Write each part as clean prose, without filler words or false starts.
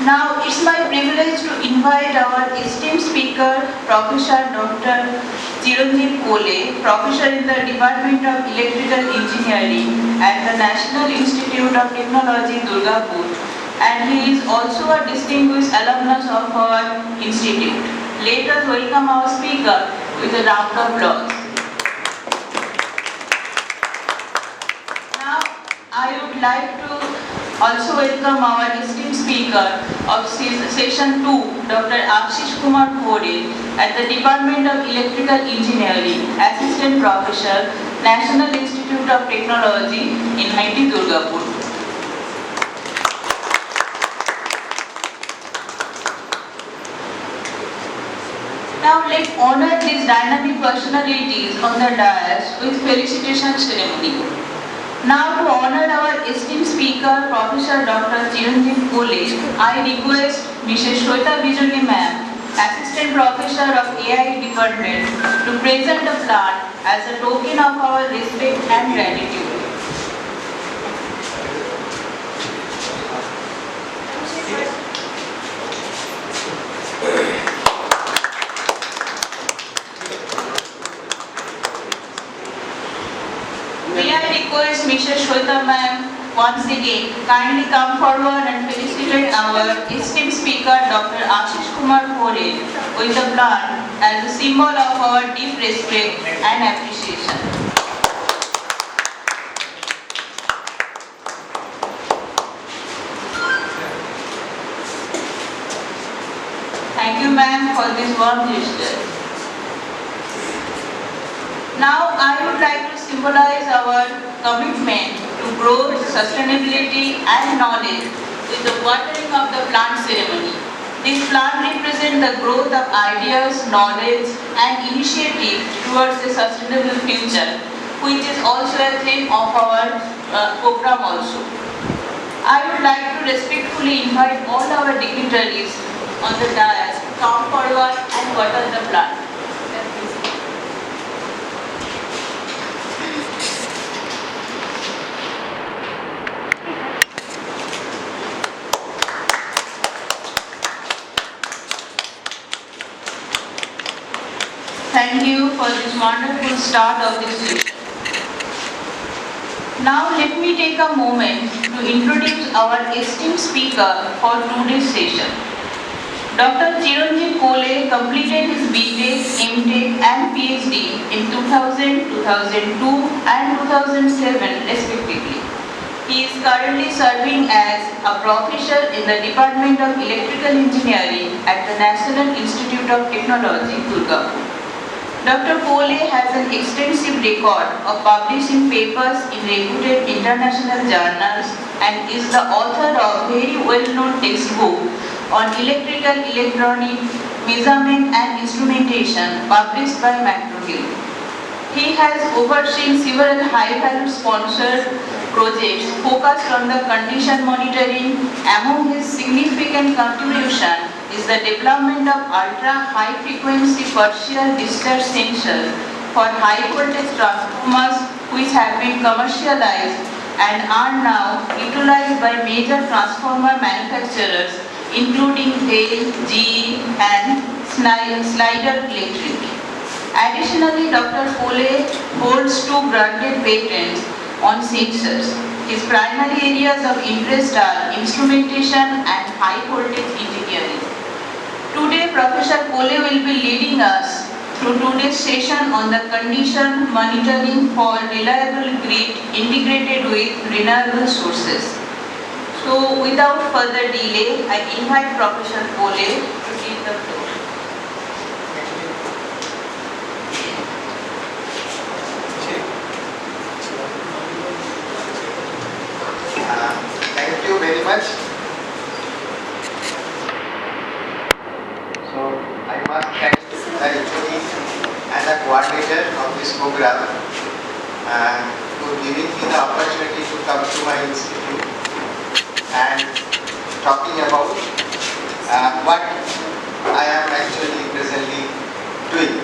Now it's my privilege to invite our esteemed speaker, Professor Dr. Chiranjeev Kole, Professor in the Department of Electrical Engineering at the National Institute of Technology, Durgapur, and he is also a distinguished alumnus of our institute. Let us welcome our speaker with a round of applause. Now I would like to also welcome our esteemed speaker of session 2, Dr. Ashish Kumar Khore at the Department of Electrical Engineering, Assistant Professor, National Institute of Technology in IIT Durgapur. Now let's honor these dynamic personalities on the dais with felicitation ceremony. Now to honor our esteemed speaker, Professor Dr. Chiranjeev Kole, I request Mrs. Shweta Bijoli ma'am, Assistant Professor of AI Department, to present a plant as a token of our respect and gratitude. May I request Mrs. Shweta ma'am once again kindly come forward and felicitate our esteemed speaker Dr. Ashish Kumar Khore with the plant as a symbol of our deep respect and appreciation. Thank you ma'am for this warm gesture. Now I would like to symbolize our commitment to growth, sustainability and knowledge with the watering of the plant ceremony. This plant represents the growth of ideas, knowledge and initiative towards a sustainable future, which is also a theme of our program also. I would like to respectfully invite all our dignitaries on the dais to come forward and water the plant. Thank you for this wonderful start of this session. Now let me take a moment to introduce our esteemed speaker for today's session. Dr. Chiranjeev Kole completed his BTech, MTech and PhD in 2000, 2002 and 2007 respectively. He is currently serving as a professor in the Department of Electrical Engineering at the National Institute of Technology, Durgapur. Dr. Kole has an extensive record of publishing papers in reputed international journals and is the author of very well-known textbook on electrical, electronic, measurement and instrumentation published by McGraw-Hill. He has overseen several high-value sponsored projects focused on the condition monitoring. Among his significant contribution is the development of ultra-high frequency partial discharge sensors for high voltage transformers which have been commercialized and are now utilized by major transformer manufacturers including Dell, GE and Schneider Electric. Additionally, Dr. Kole holds 2 granted patents on sensors. His primary areas of interest are instrumentation and high voltage engineering. Today, Professor Kole will be leading us through today's session on the condition monitoring for reliable grid integrated with renewable sources. So, without further delay, I invite Professor Kole to take the floor. Thank you very much. So I must thank the HOD and the coordinator of this program for giving me the opportunity to come to my institute and talking about what I am actually presently doing.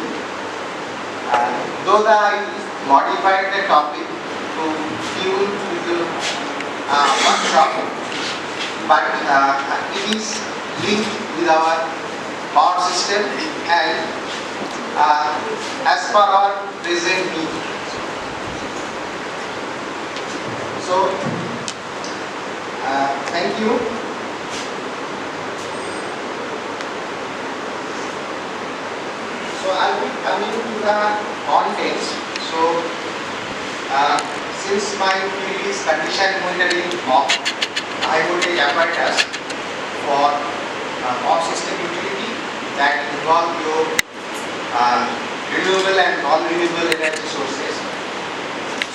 Though I modified the topic to give workshop, but it is linked with our power system and as per our present need. So, thank you. So, I'll be coming to the context. So, since my field is condition monitoring of high voltage apparatus for power system utility that involve your renewable and non-renewable energy sources.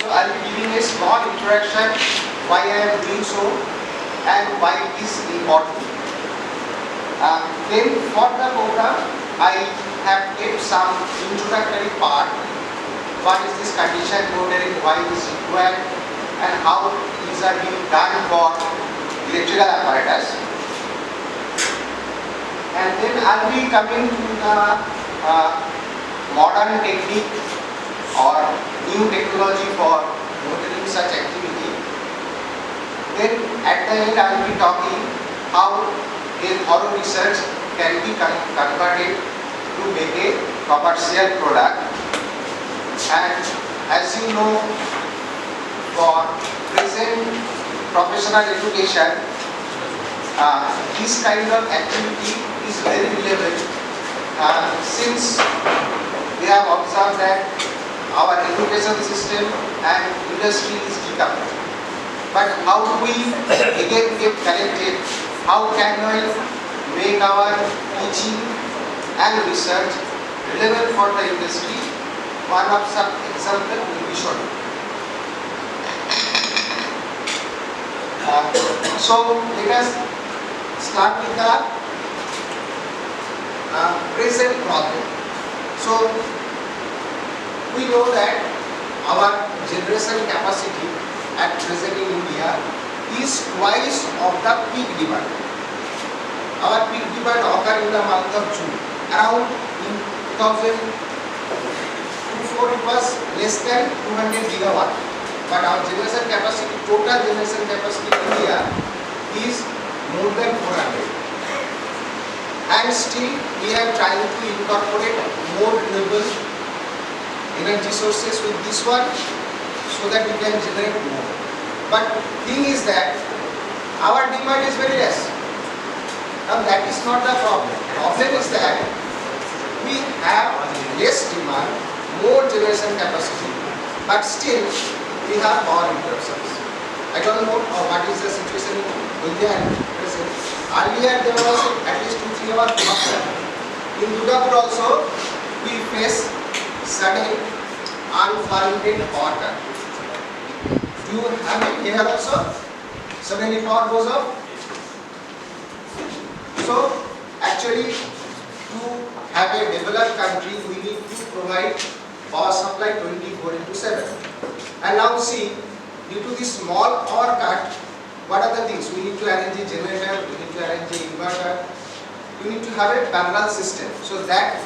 So I'll be giving a small introduction why I am doing so and why it is important. Then for the program I have kept some introductory part. What is this condition monitoring, why it is required and how these are being done for electrical apparatus. And then I'll be coming to the modern technique or new technology for monitoring such activity. Then at the end I will be talking how a thorough research can be converted to make a commercial product. And as you know, for present professional education, this kind of activity is very relevant since we have observed that our education system and industry is decoupled. But how do we again get connected? How can we make our teaching and research relevant for the industry? One of some example will be shown. So let us start with the present problem. So we know that our generation capacity at present in India is twice of the peak demand. Our peak demand occurred in the month of June. Around in 2004 it was less than 200 gigawatt. But our generation capacity, total generation capacity in India is more than 400. And still we are trying to incorporate more renewable energy sources with this one so that we can generate more. But thing is that our demand is very less. Now that is not the problem. Problem is that we have less demand, more generation capacity, but still we have power interruptions. I don't know what is the situation in India and present. Earlier there was at least 2-3 hours faster. In Durgapur also we face sudden unwarranted power cut. Do you have it here also? Suddenly power goes off. So actually to have a developed country we need to provide power supply 24/7. And now see, due to this small power cut, what are the things? We need to arrange a generator, we need to arrange an inverter, we need to have a parallel system. So that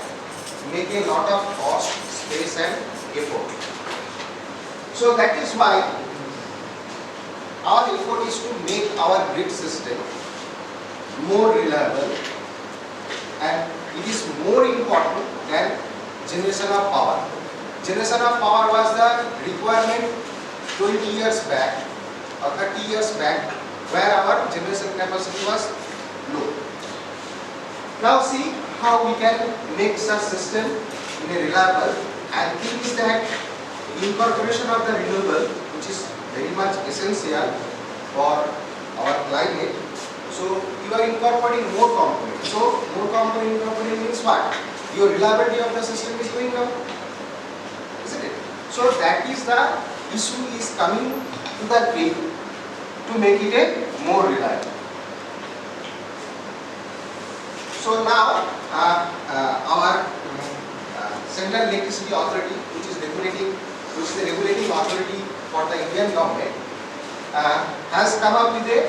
make a lot of cost, space and effort. So that is why our effort is to make our grid system more reliable, and it is more important than generation of power. Generation of power was the requirement 20 years back or 30 years back, where our generation capacity was low. Now see how we can make such system in a reliable, and thing is that incorporation of the renewable, which is very much essential for our climate. So you are incorporating more components. So more component incorporating means what? Your reliability of the system is going up, isn't it? So that is the issue is coming to the grid to make it a more reliable. So now our Central Electricity Authority, which is the regulating authority for the Indian government, has come up with a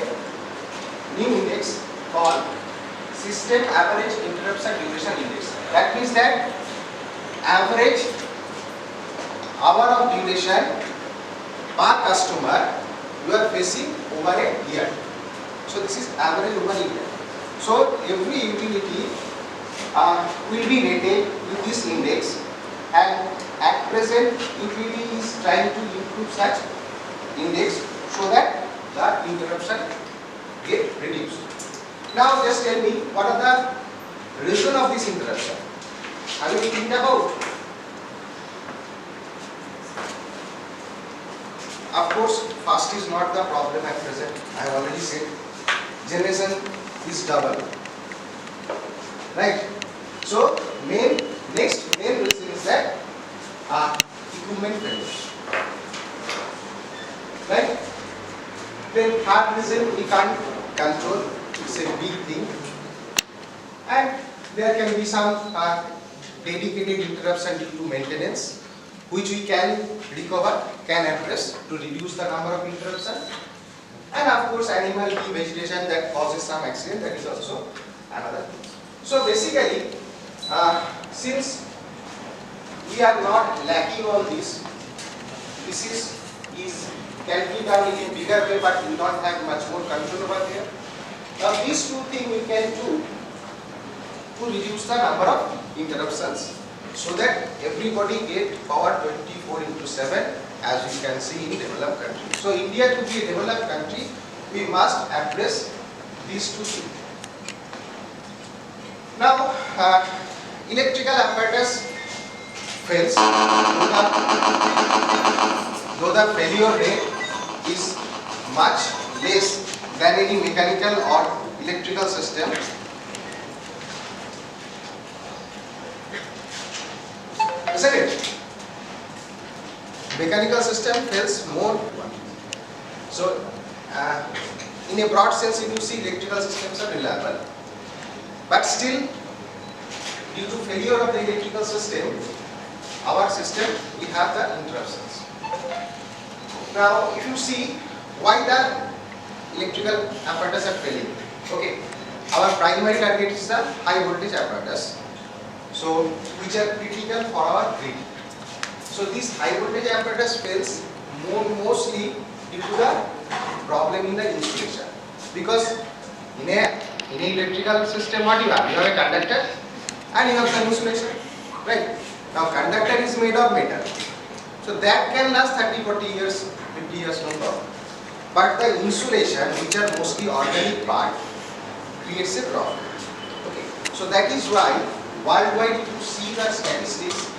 new index called System Average Interruption Duration Index. That means that average hour of duration per customer you are facing over a year. So this is average over India. So every utility will be rated with this index, and at present utility is trying to improve such index so that the interruption get reduced. Now just tell me, what are the reason of this interruption? Have you think about? Of course, fast is not the problem at present. I have already said generation is double, right? So next main reason is that equipment failure, right? Then third reason, we can't control. It's a big thing, and there can be some dedicated interruption due to maintenance, which we can recover, can address to reduce the number of interruption. And of course, animal vegetation that causes some accident, that is also another thing. So basically, since we are not lacking on this is can be done in a bigger way, but we don't have much more control over here. Now these two things we can do to reduce the number of interruptions, so that everybody get power 24/7, as you can see in developed countries. So India, to be a developed country, we must address these two things. Now electrical apparatus fails, though the failure rate is much less than any mechanical or electrical system. Isn't it? Mechanical system fails more. So in a broad sense, if you see, electrical systems are reliable, but still, due to failure of the electrical system, our system, we have the interruptions. Now if you see why the electrical apparatus are failing, okay, our primary target is the high voltage apparatus, so which are critical for our grid. So this high voltage apparatus fails mostly due to the problem in the insulation, because in a electrical system, what you have a conductor and you have some insulation, right? Now conductor is made of metal, so that can last 30-40 years, 50 years, no problem. But the insulation, which are mostly organic part, creates a problem. Okay, so that is why worldwide, if you see the statistics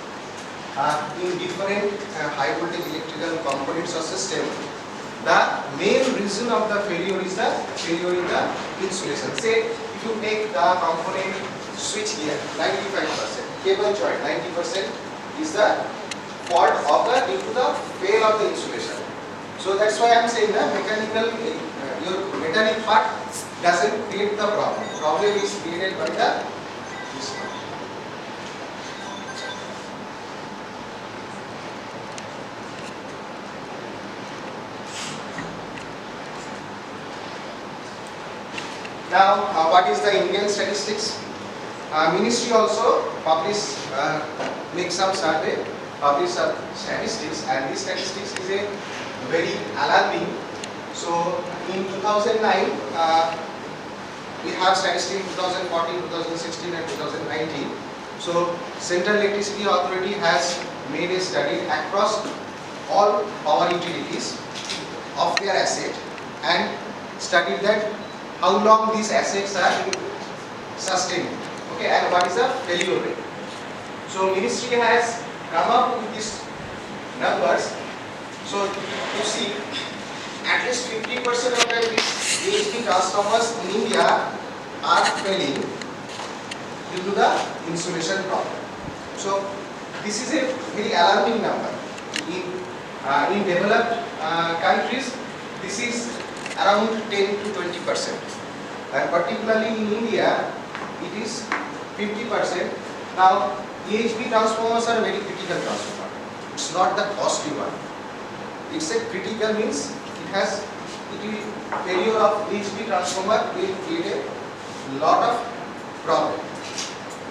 in different high voltage electrical components or system, the main reason of the failure is the failure in the insulation. Say if you take the component switch gear, 95%, cable joint 90% is the fault of the due to the fail of the insulation. So that's why I am saying that mechanical, your metallic part doesn't create the problem. Problem is created by the this one. Now, what is the Indian statistics? Ministry also make some survey, publish some statistics, and this statistics is a very alarming. So in 2009, we have statistics in 2014, 2016 and 2019. So Central Electricity Authority has made a study across all power utilities of their asset and studied that how long these assets are sustained, okay, and what is the failure rate. So ministry has come up with these numbers. So you see, at least 50% of the VHP transformers in India are failing due to the insulation problem. So this is a very alarming number. In developed countries, this is around 10 to 20%, and particularly in India, it is 50%. Now, VHP transformers are very critical transformer. It's not the costly one. It's a critical means failure of VHP transformer will create a lot of problem.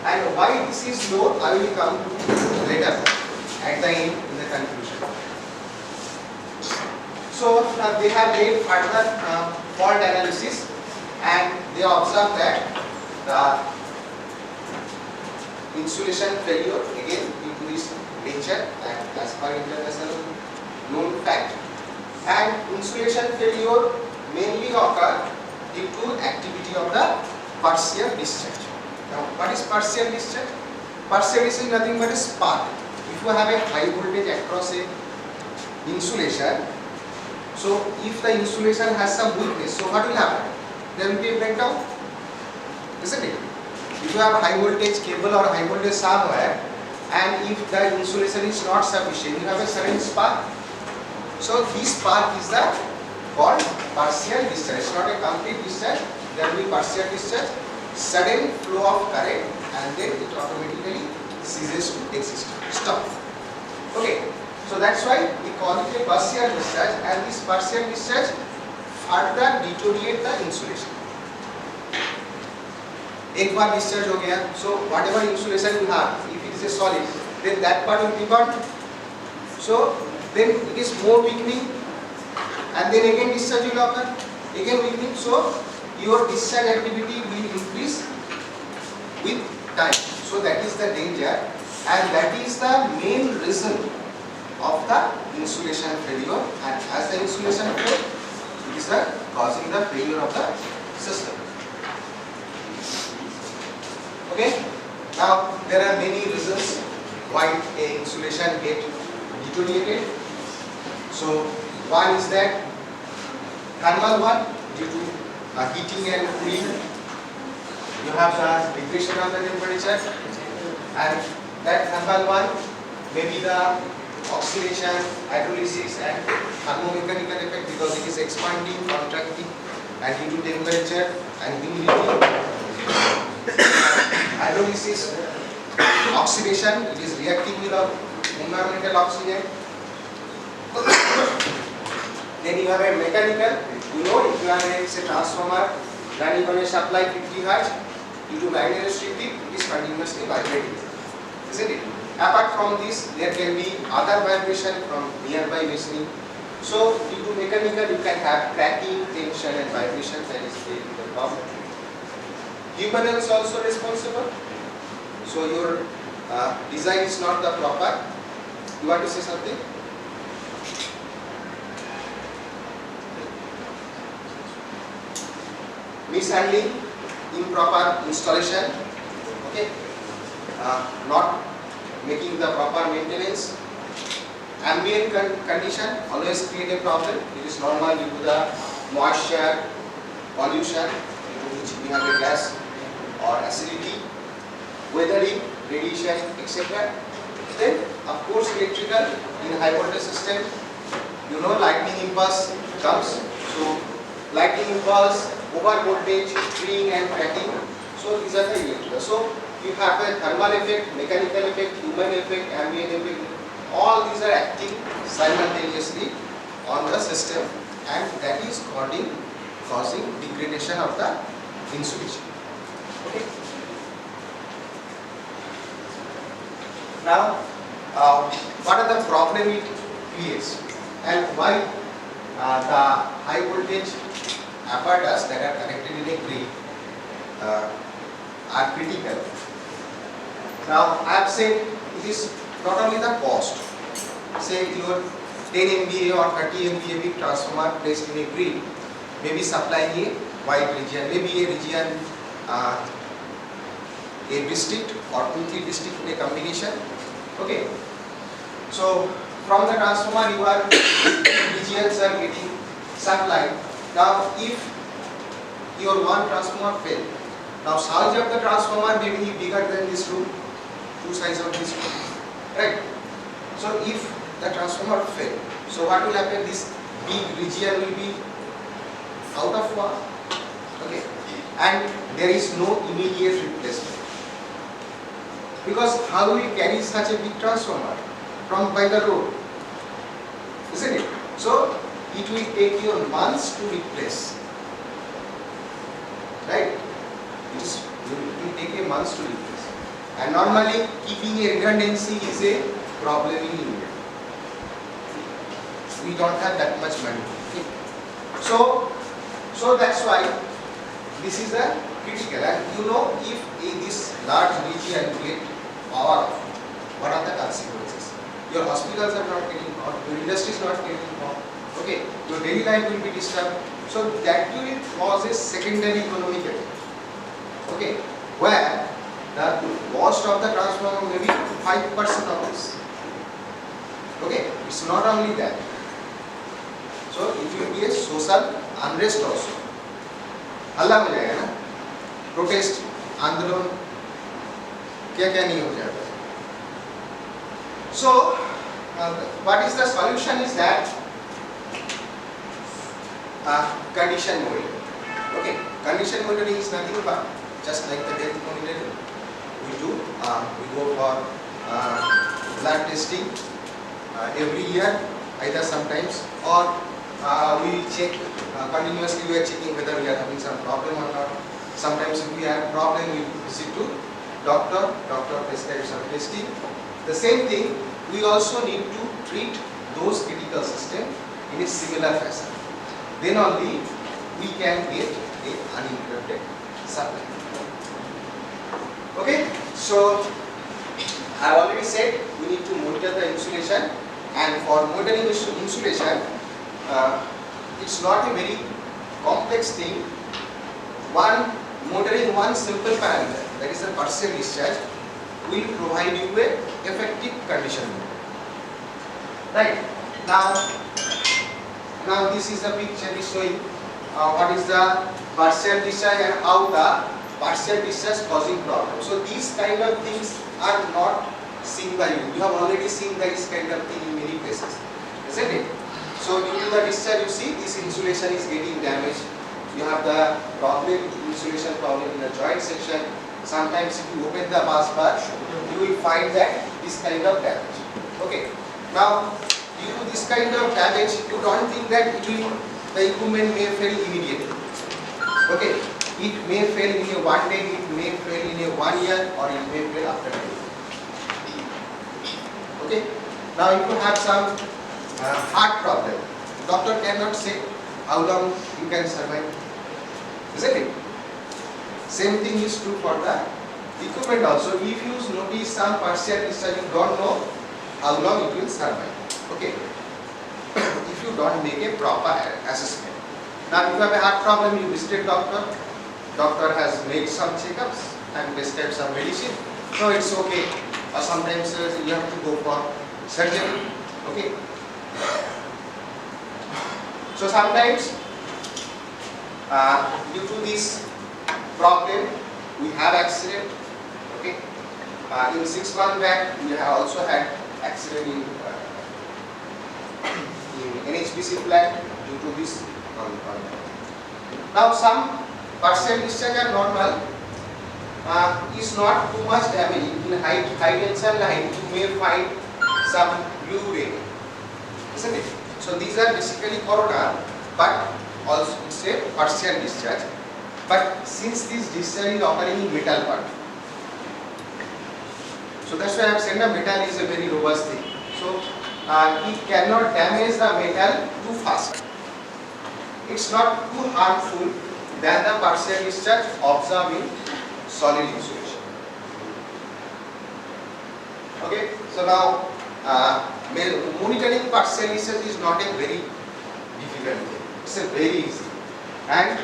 And why this is low, I will come to later at the end in the conclusion. So they have made further fault analysis and they observed that the insulation failure again due to this nature and as per international known fact, and insulation failure mainly occur due to activity of the partial discharge. Now what is partial discharge? Partial discharge is nothing but a spark. If you have a high voltage across a insulation, so if the insulation has some weakness, so what will happen? There will be a breakdown, isn't it? If you have high voltage cable or high voltage somewhere, and if the insulation is not sufficient, you have a sudden spark. So this spark is the called partial discharge. It's not a complete discharge. There will be partial discharge, sudden flow of current, and then it automatically ceases to exist. Stop. Okay. So that's why we call it a partial discharge, and this partial discharge further deteriorate the insulation. एक बार discharge हो गया, so whatever insulation you have, if it is a solid, then that part will be burnt. So then it is more weakening, and then again discharge will occur, again weakening. So your discharge activity will increase with time. So that is the danger, and that is the main reason of the insulation failure. And as the insulation fails, it is causing the failure of the system. Okay. Now there are many reasons why a insulation get deteriorated. So one is that thermal one, due to heating and cooling, you have the degradation of the temperature, and that thermal one may be the oxidation, hydrolysis and thermomechanical effect, because it is expanding, contracting, and due to temperature and humidity. Hydrolysis, oxidation, it is reacting with the environmental oxygen. Then you have a mechanical, you know, if you have a transformer running on a supply 50 Hz, due to magnetostrictity, it is continuously vibrating, isn't it? Apart from this, there can be other vibration from nearby machinery. So due to mechanical, you can have cracking, tension and vibration that is creating the problem. Human is also responsible. So your design is not the proper. You want to say something? Mishandling, improper installation, okay, not making the proper maintenance. Ambient condition always create a problem. It is normal due to the moisture, pollution, due to which we have a gas or acidity, weathering, radiation, etc. Then of course electrical, in high voltage system, you know, lightning impulse comes. So lightning impulse, over voltage, freeing and cracking. So these are the electrical. So you have a thermal effect, mechanical effect, human effect, ambient effect. All these are acting simultaneously on the system, and that is causing degradation of the insulation. Okay. Now, what are the problem it creates, and why the high voltage apparatus that are connected in a grid are critical. Now, I have said it is not only the cost. Say your 10 MVA or 30 MVA big transformer placed in a grid may be supplying a wide region, maybe a region, a district or 2-3 district in a combination. Okay. So from the transformer your regions are getting supplied. Now if your one transformer fail, now size of the transformer may be bigger than this room, two sides of this room, right? So if the transformer fail, so what will happen? This big region will be out of work, okay, and there is no immediate replacement, because how will you carry such a big transformer from by the road, isn't it? So it will take you months to replace, right? It will take you months to replace, and normally keeping a redundancy is a problem in India. We don't have that much money. Okay. So that's why this is the critical, and you know if this large region get power off, what are the consequences? Your hospitals are not getting hot, your industry is not getting hot, okay, your daily life will be disturbed, so that will cause a secondary economic effect, okay, where the cost of the transformer may be 5% of this, okay, it's not only that, so it will be a social unrest also, हल्ला हो जाएगा ना, protest, आंदोलन, क्या क्या नहीं हो जाता. So, what is the solution is that condition monitoring. Okay, condition monitoring is nothing but just like the health monitoring. We go for blood testing every year, either sometimes, or we check continuously. We are checking whether we are having some problem or not. Sometimes if we have problem, we visit to doctor prescribes some testing. The same thing, we also need to treat those critical systems in a similar fashion. Then only we can get a uninterrupted supply. Okay, so I already said we need to monitor the insulation, and for monitoring insulation, it's not a very complex thing. Monitoring one simple parameter, that is the partial discharge, will provide you a effective condition. Right, now this is the picture is showing what is the partial discharge and how the partial discharge causing problem. So these kind of things are not seen by you. You have already seen this kind of thing in many places, isn't it? So due to the discharge, you see this insulation is getting damaged. You have the problem, insulation problem in the joint section. Sometimes if you open the bus bar, you will find that this kind of damage. Okay. Now, due to this kind of damage, you don't think that the equipment may fail immediately. Okay. It may fail in a 1 day, it may fail in a 1 year, or it may fail after 2 years. Okay. Now, if you have some heart problem, doctor cannot say how long you can survive, isn't it? Same thing is true for the equipment also. If you notice some partial discharge, you don't know how long it will survive. Okay. If you don't make a proper assessment. Now, if you have a heart problem, you visit doctor. Doctor has made some checkups and prescribed some medicine. So it's okay. Or sometimes you have to go for surgery. Okay. So sometimes due to this problem, we have accident. Okay. In 6 months back, we have also had accident in NHPC plant due to this problem. Now some partial discharge are normal. Is not too much damage. In high tension line, you may find some blue ray, isn't it? So these are basically corona, but also it's a partial discharge. But since this discharge is occurring in metal part, so that's why I have said the metal is a very robust thing. So it cannot damage the metal too fast. It's not too harmful than the partial discharge observed in solid insulation. Okay, so now monitoring partial discharge is not a very difficult thing. It's a very easy and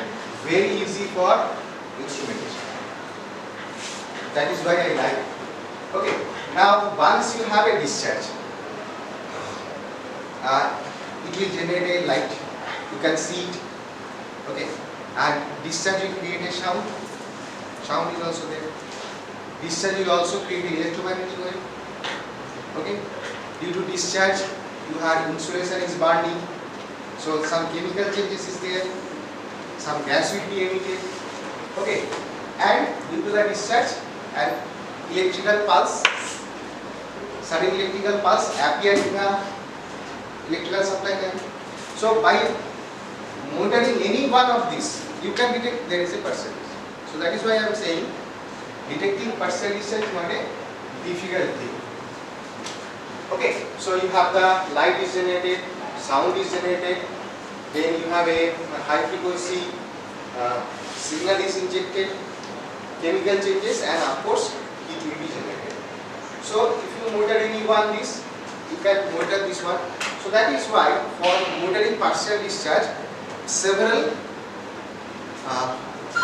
very easy for instrumentation. That is why I like it. Okay, now once you have a discharge, it will generate a light. You can see it. Okay, and discharge will create a sound. Sound is also there. Discharge will also create electromagnetic wave. Okay, due to discharge, you have insulation is burning. So some chemical changes is there. Some gas will be emitted. Okay, and due to the discharge, an electrical pulse, sudden electrical pulse appear in the electrical supply line. So by monitoring any one of these, you can detect there is a partial discharge. So that is why I am saying detecting partial discharge is not a difficult thing. Okay, so you have the light is generated, sound is generated, then you have a high frequency signal is injected, chemical changes, and of course heat will be generated. So if you monitor any one this, you can monitor this one. So that is why for monitoring partial discharge, several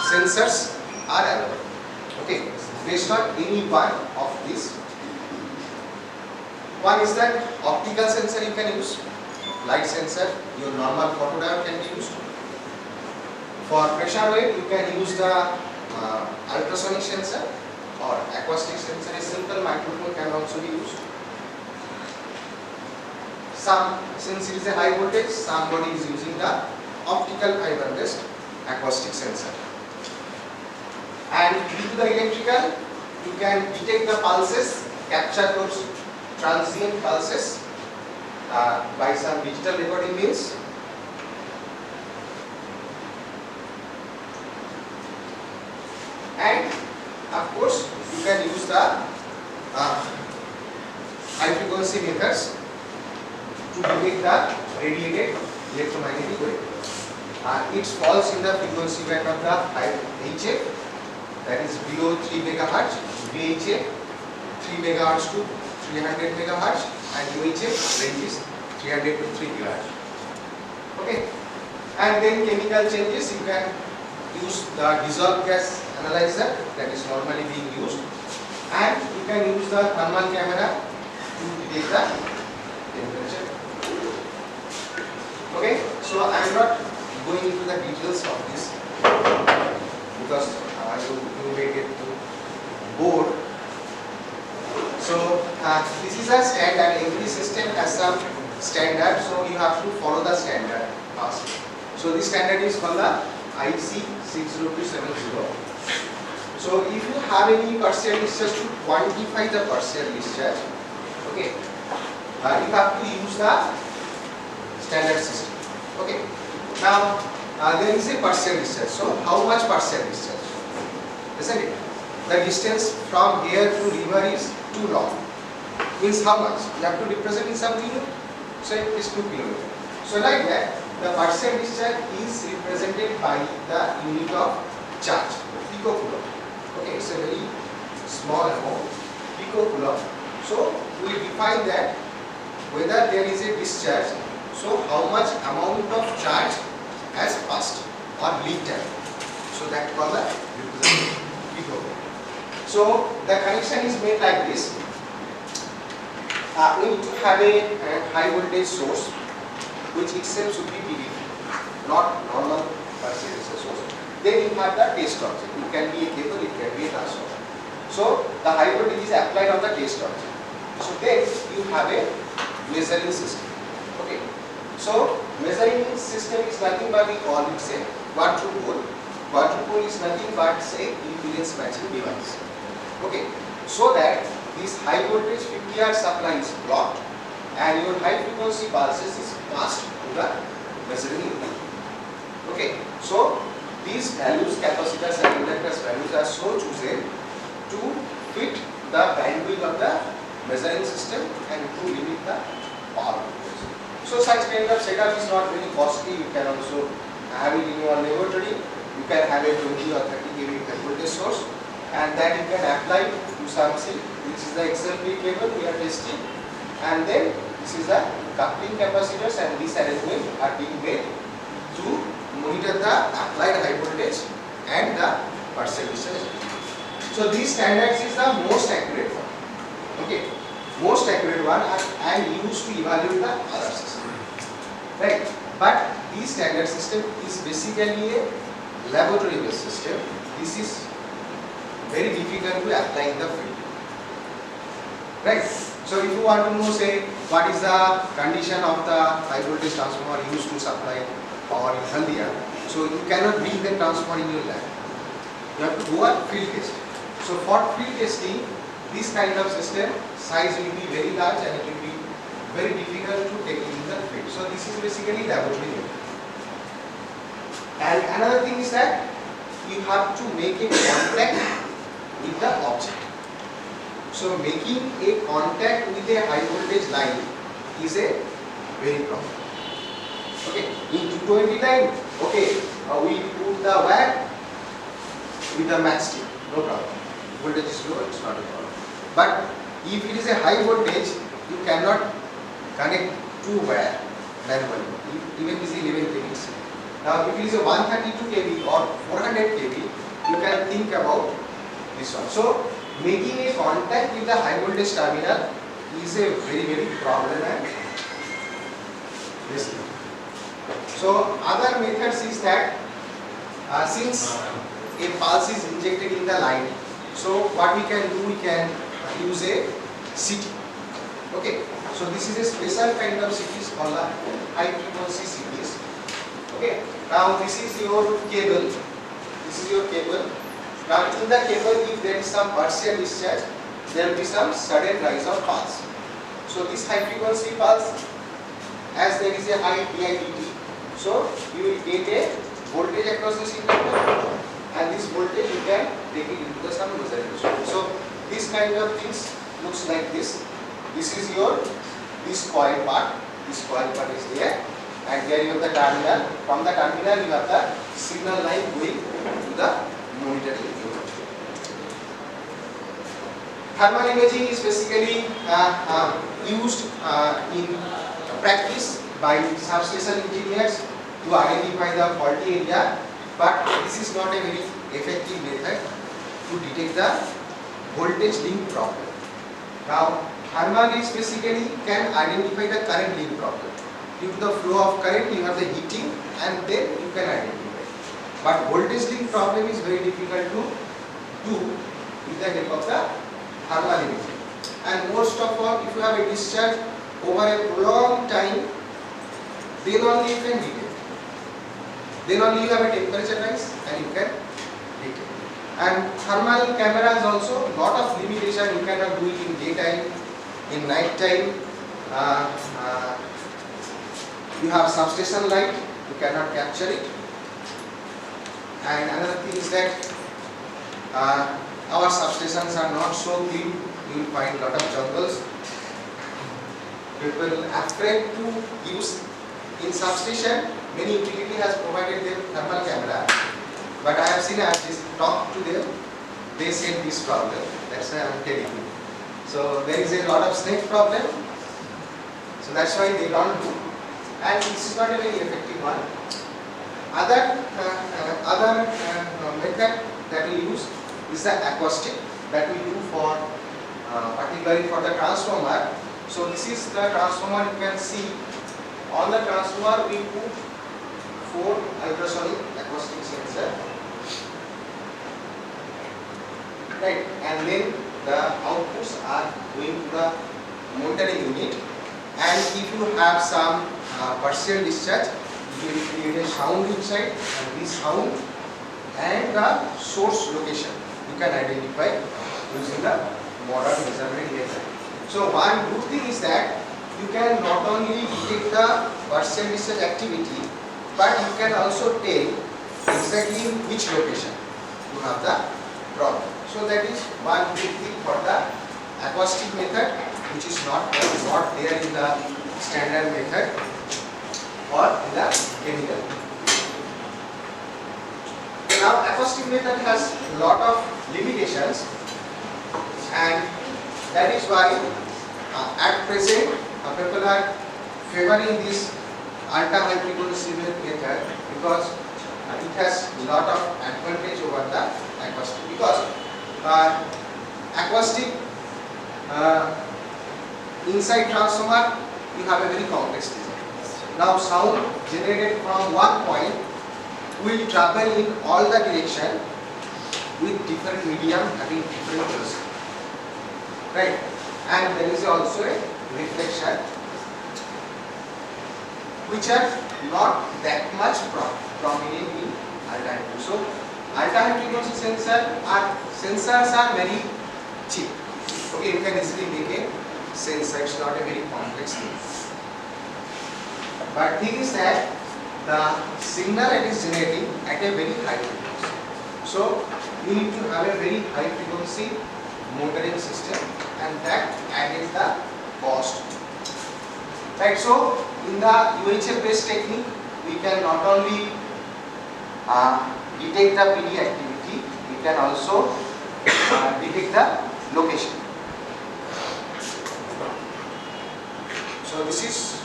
sensors are available. Okay, based on any one of these. One is that optical sensor you can use, light sensor, your normal photodiode can be used. For pressure wave, you can use the ultrasonic sensor or acoustic sensor. A simple microphone can also be used. Since it is a high voltage, somebody is using the optical fiber based acoustic sensor. And due to the electrical, you can detect the pulses, capture those transient pulses by some digital recording means. And of course, you can use the high frequency meters to detect the radiated electromagnetic wave. It falls in the frequency band of the HF, that is below 3 MHz, VHF 3 MHz to 300 MHz, and UHF range is 300 to 3 GHz. Okay, and then chemical changes, you can use the dissolved gas analyzer that is normally being used, and you can use the thermal camera to detect the temperature. Okay, so I am not going into the details of this because you may get bored. So this is a standard. Every system has some standard, so you have to follow the standard first. So this standard is called the IC 60270. So if you have any partial discharge, to quantify the partial discharge, okay, you have to use the standard system. Okay. Now there is a partial discharge. So how much partial discharge? Isn't it? The distance from here to river is too long. Means how much? You have to represent in some unit. So it is 2 km. So like that, the partial discharge is represented by the unit of charge, picocoulomb. Okay, it's a very small amount, picocoulomb. So we define that whether there is a discharge, so how much amount of charge has passed or leaked out. So that called the representation picocoulomb. So the connection is made like this. We need to have a high voltage source, which itself should be PV, not normal partial discharge source. Then you have the test object. It can be a cable, it can be a transformer. So the high voltage is applied on the test object. So then you have a measuring system. Okay. So measuring system is nothing but we call it a quadrupole. Quadrupole is nothing but say impedance matching device. Okay. So that this high voltage 50R supply is blocked and your high frequency pulses is passed to the measuring unit. Okay. So these values, capacitors and inductors values are so chosen to fit the bandwidth of the measuring system and to limit the power. So such kind of setup is not very costly. You can also have it in your laboratory. You can have a 20 or 30 kV voltage source, and that you can apply to some seal. This is the XLP cable we are testing, and then this is the coupling capacitors, and these arrangements are being made to monitor the applied high voltage and the partial discharge. So these standards is the most accurate one. Okay, most accurate one and used to evaluate the other system. Right? But this standard system is basically a laboratory based system. This is very difficult to apply in the field. Right? So if you want to know, say, what is the condition of the high voltage transformer used to supply power in Haldia, so you cannot bring the transformer in your lab. You have to do a field test. So for field testing, this kind of system size will be very large and it will be very difficult to take in the field. So this is basically laboratory method. And another thing is that you have to make a contact with the object. So making a contact with a high voltage line is a very problem. Okay, in 220 line, okay, we put the wire with the matchstick, no problem. Voltage is low, it's not a problem. But if it is a high voltage, you cannot connect two wire manually, even this is 11 kV. Now if it is a 132 kV or 400 kV, you can think about this one. So making a contact with the high voltage terminal is a very problem and risky. So other methods is that since a pulse is injected in the line, so what we can do, we can use a CT. Okay, so this is a special kind of CTs called a high frequency CTs. Okay, now this is your cable. This is your cable. Now in the cable, if there is some partial discharge, there will be some sudden rise of pulse. So this high frequency pulse, as there is a high DIDT, so you will get a voltage across this inductor, and this voltage you can take it into the some resolution. So this kind of things looks like this. This is your this coil part. This coil part is there, and here you have the terminal. From the terminal you have the signal line going to the monitoring unit. Thermal imaging is basically used in practice by substation engineers to identify the faulty area, but this is not a very effective method to detect the voltage link problem. Now, thermal is basically can identify the current link problem. Due to the flow of current, you have the heating, and then you can identify. But voltage link problem is very difficult to do with the help of the thermal imaging. And most of all, if you have a discharge over a prolonged time, then only you can detect. Then only you have a temperature rise and you can detect. And thermal cameras also, lot of limitation. You cannot do it in daytime, in night time. You have substation light, you cannot capture it. And another thing is that our substations are not so clean. You will find lot of jungles. People afraid to use. In substation, many utility has provided them thermal camera, but I have seen, I have just talked to them, they said this problem. That's why I am telling you. So there is a lot of snake problem. So that's why they don't do. And this is not a very effective one. Other method that we use is the acoustic that we do for particularly for the transformer. So this is the transformer. You can see on the transformer we put 4 ultrasonic acoustic sensor, right, and then the outputs are going to the monitoring unit, and if you have some partial discharge, you will create a sound inside, and this sound and the source location you can identify using the modern measurement method. So one good thing is that you can not only detect the partial discharge activity, but you can also tell exactly which location you have the problem. So that is one big thing for the acoustic method, which is not there in the standard method or in the chemical. Now acoustic method has a lot of limitations, and that is why at present people are favoring this ultra high frequency method, because it has a lot of advantage over the acoustic. Because acoustic inside transformer you have a very complex design. Now sound generated from one point will travel in all the direction with different medium having different velocity, right? And there is also a reflection, which are not that much prominent in alternative. So alternative frequency sensors are very cheap. Okay, you can easily make a sensor. It's not a very complex thing. But thing is that the signal it is generating at a very high frequency. So you need to have a very high frequency monitoring system, and that adds the cost. Right, so in the UHF based technique, we can not only detect the PD activity, we you can also depict the location. So this is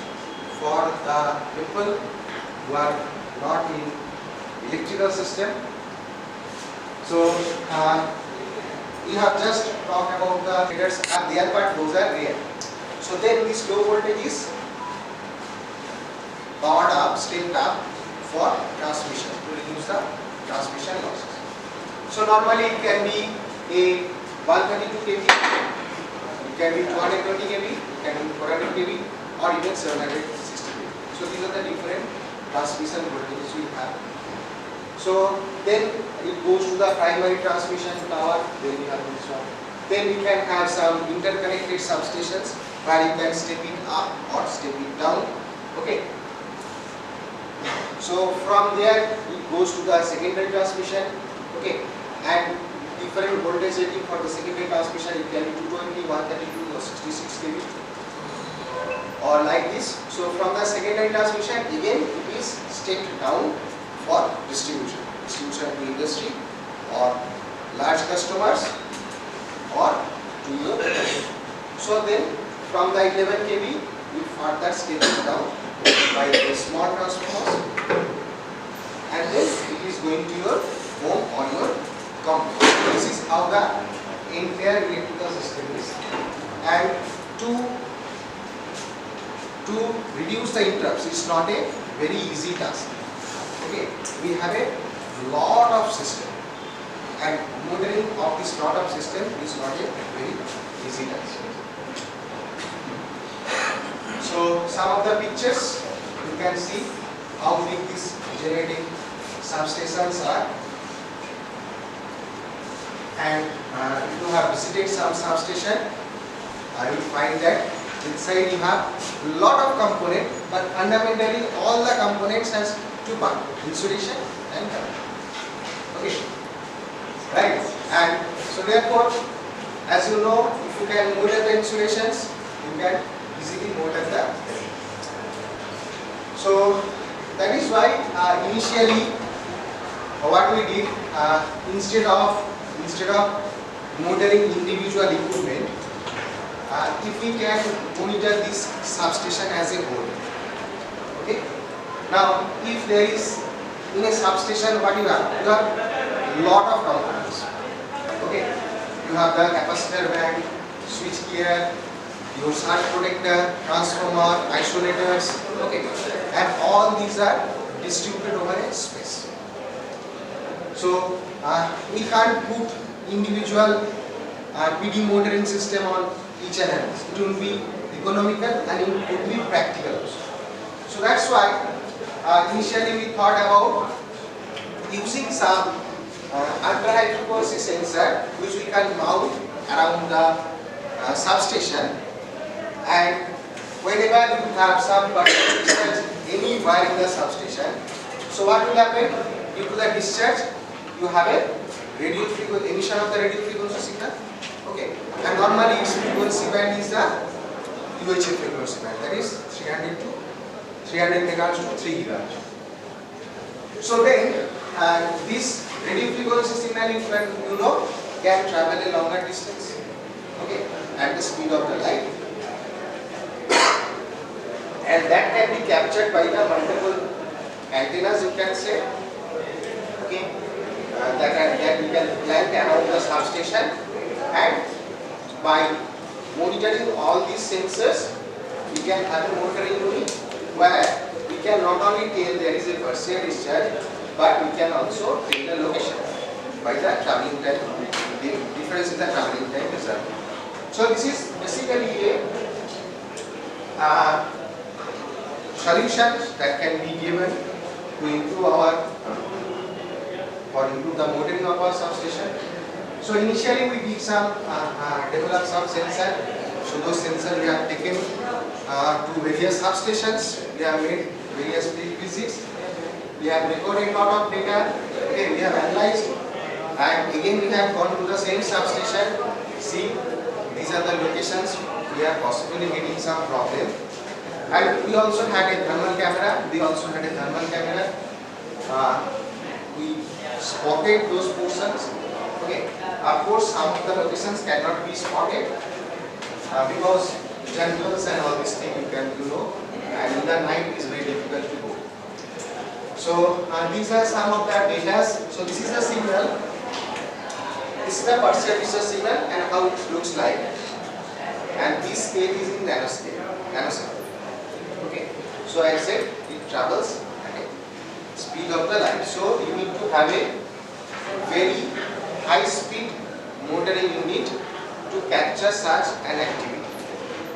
for the people who are not in electrical system. So we have just talked about the headers and their part, those are real. So then this low voltage is powered up, stepped up for transmission to reduce the transmission losses. So normally it can be a 132 kV, it can be 220 kV, it can be 400 kV or even 760 kV. So these are the different transmission voltages we have. So then it goes to the primary transmission tower, then we have this one. Then we can have some interconnected substations where you can step it up or step it down. Okay. So from there it goes to the secondary transmission. Okay. And different voltage rating for the secondary transmission, it can be 220, 132 or 66 kV or like this. So from the secondary transmission again it is stepped down for distribution to industry or large customers or to your. So then from the 11 kV we further step it down by the small transformers and then it is going to your home or your company. This is how the entire electrical system is. And to reduce the interrupts, it's not a very easy task. Okay, we have a lot of system and modeling of this lot of system is not a very easy task. So some of the pictures you can see how big these generating substations are, and if you have visited some substation, I will find that inside you have a lot of components, but fundamentally all the components has two parts, insulation and current. Okay, right? And so therefore, as you know, if you can model the insulations, you can easily model the. So that is why initially what we did, instead of modeling individual equipment, if we can monitor this substation as a whole. Okay. Now, if there is in a substation, what you have? You have lot of components. Okay. You have the capacitor bank, switch gear, your surge protector, transformer, isolators. Okay. And all these are distributed over a space. So we can't put individual PD motoring system on each and every. It will be economical and it would be practical also. So that's why initially we thought about using some ultra high frequency sensor which we can mount around the substation, and whenever you have some particular discharge anywhere in the substation, so what will happen? Due to the discharge, you have a radio frequency emission of the radio frequency signal. Okay, and normally its frequency band is the UHF frequency band, that is 300 megahertz to 3 gigahertz. So then this radio frequency signal, you know, can travel a longer distance. Okay, at the speed of the light, and that can be captured by the multiple antennas, you can say. Okay, that we can plant around the substation, and by monitoring all these sensors, we can have a monitoring unit where we can not only tell there is a partial discharge, but we can also tell the location by the traveling time, the difference in the traveling time result. So this is basically a solution that can be given to improve our improve the modeling of our substation. So initially we did some develop some sensor. So those sensors we have taken to various substations. We have made various field visits. We have recorded a lot of data. Okay, we have analyzed, and again we have gone to the same substation. See, these are the locations we are possibly getting some problem. And we also had a thermal camera. We also had a thermal camera. We spotted those portions Okay, of course some of the locations cannot be spotted because jungles and all these things you know, and in the night is very difficult to go. So these are some of the data. So this is the signal. This is the partial discharge signal and how it looks like. And this scale is in nanosecond. Okay. So I said it travels at a speed of the light. So you need to have a very high speed motoring unit to capture such an activity.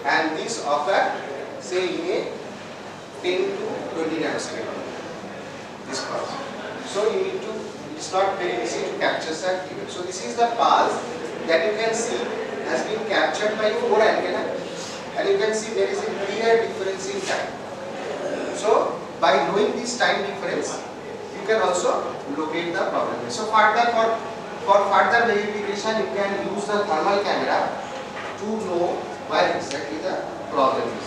And this occur say in a 10 to 20 nanosecond. This pulse. So you need to, it's not very easy to capture such activity. So this is the pulse that you can see has been captured by 4 antenna, and you can see there is a clear difference in time. So by knowing this time difference, you can also locate the problem. So further for further verification, you can use the thermal camera to know where exactly the problem is.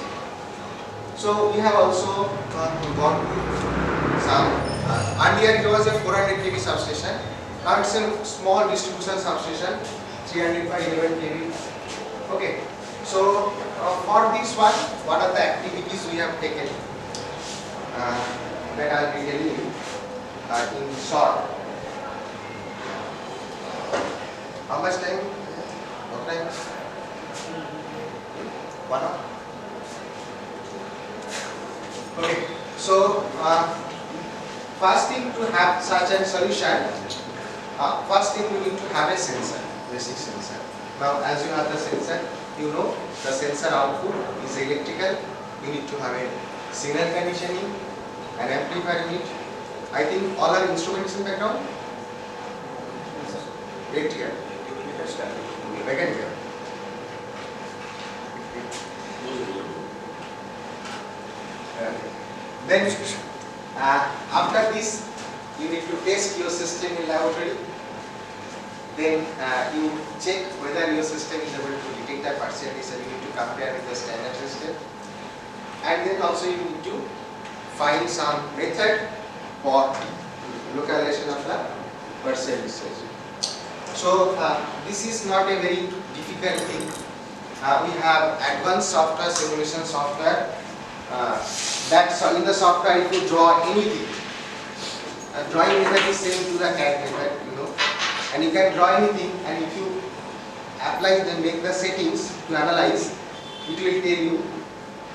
So we have also gone to some earlier it was a 400 kV substation. Now it's a small distribution substation, 300 by 11 kV. Okay. So for this one, what are the activities we have taken? That I will be telling you in short. How much time? What time? 1 hour. Okay. So first thing to have such a solution, first thing we need to have a sensor, basic sensor. Now as you have the sensor, you know the sensor output is electrical. You need to have a signal conditioning, an amplifier unit. I think all are instrumentation background? Electrical. Mechanical. Then after this, you need to test your system in laboratory. Then you check whether your system is able to detect the partial discharge. You need to compare with the standard system. And then also you need to find some method for localization of the partial discharge. So this is not a very difficult thing. We have advanced software, simulation software. That in the software if you draw anything, drawing method is same to the CAD method, you know, and you can draw anything, and if you apply and make the settings to analyze, it will tell you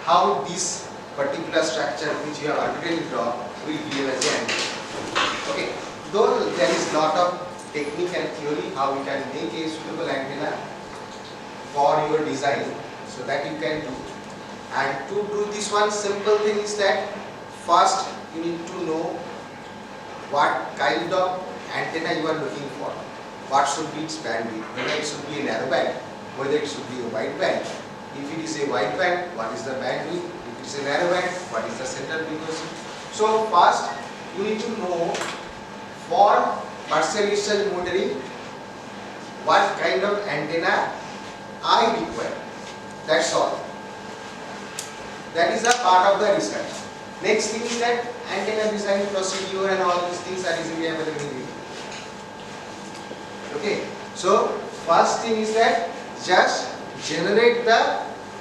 how this particular structure which you have already drawn will behave as an antenna. Okay, though there is lot of technique and theory how you can make a suitable antenna for your design, so that you can do. And to do this one, simple thing is that first you need to know what kind of antenna you are looking for. What should be its bandwidth, whether it should be a narrow band, whether it should be a wide band. If it is a wide band, what is the bandwidth? If it is a narrow band, what is the center frequency? So first you need to know for partial discharge motoring what kind of antenna I require. That's all. That is a part of the research. Next thing is that antenna design procedure and all these things are easily available. Okay. So first thing is that just generate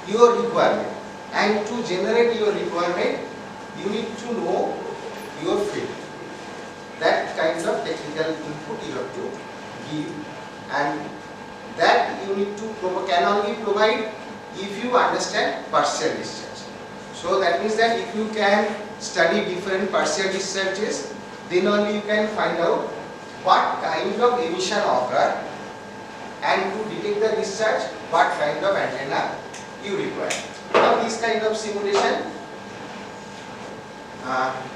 your requirement, and to generate your requirement you need to know your field. That kind of technical input you have to give, and that you need to can only provide if you understand partial discharge. So that means that if you can study different partial discharges, then only you can find out what kind of emission occur, and to detect the discharge, what kind of antenna you require. Now this kind of simulation,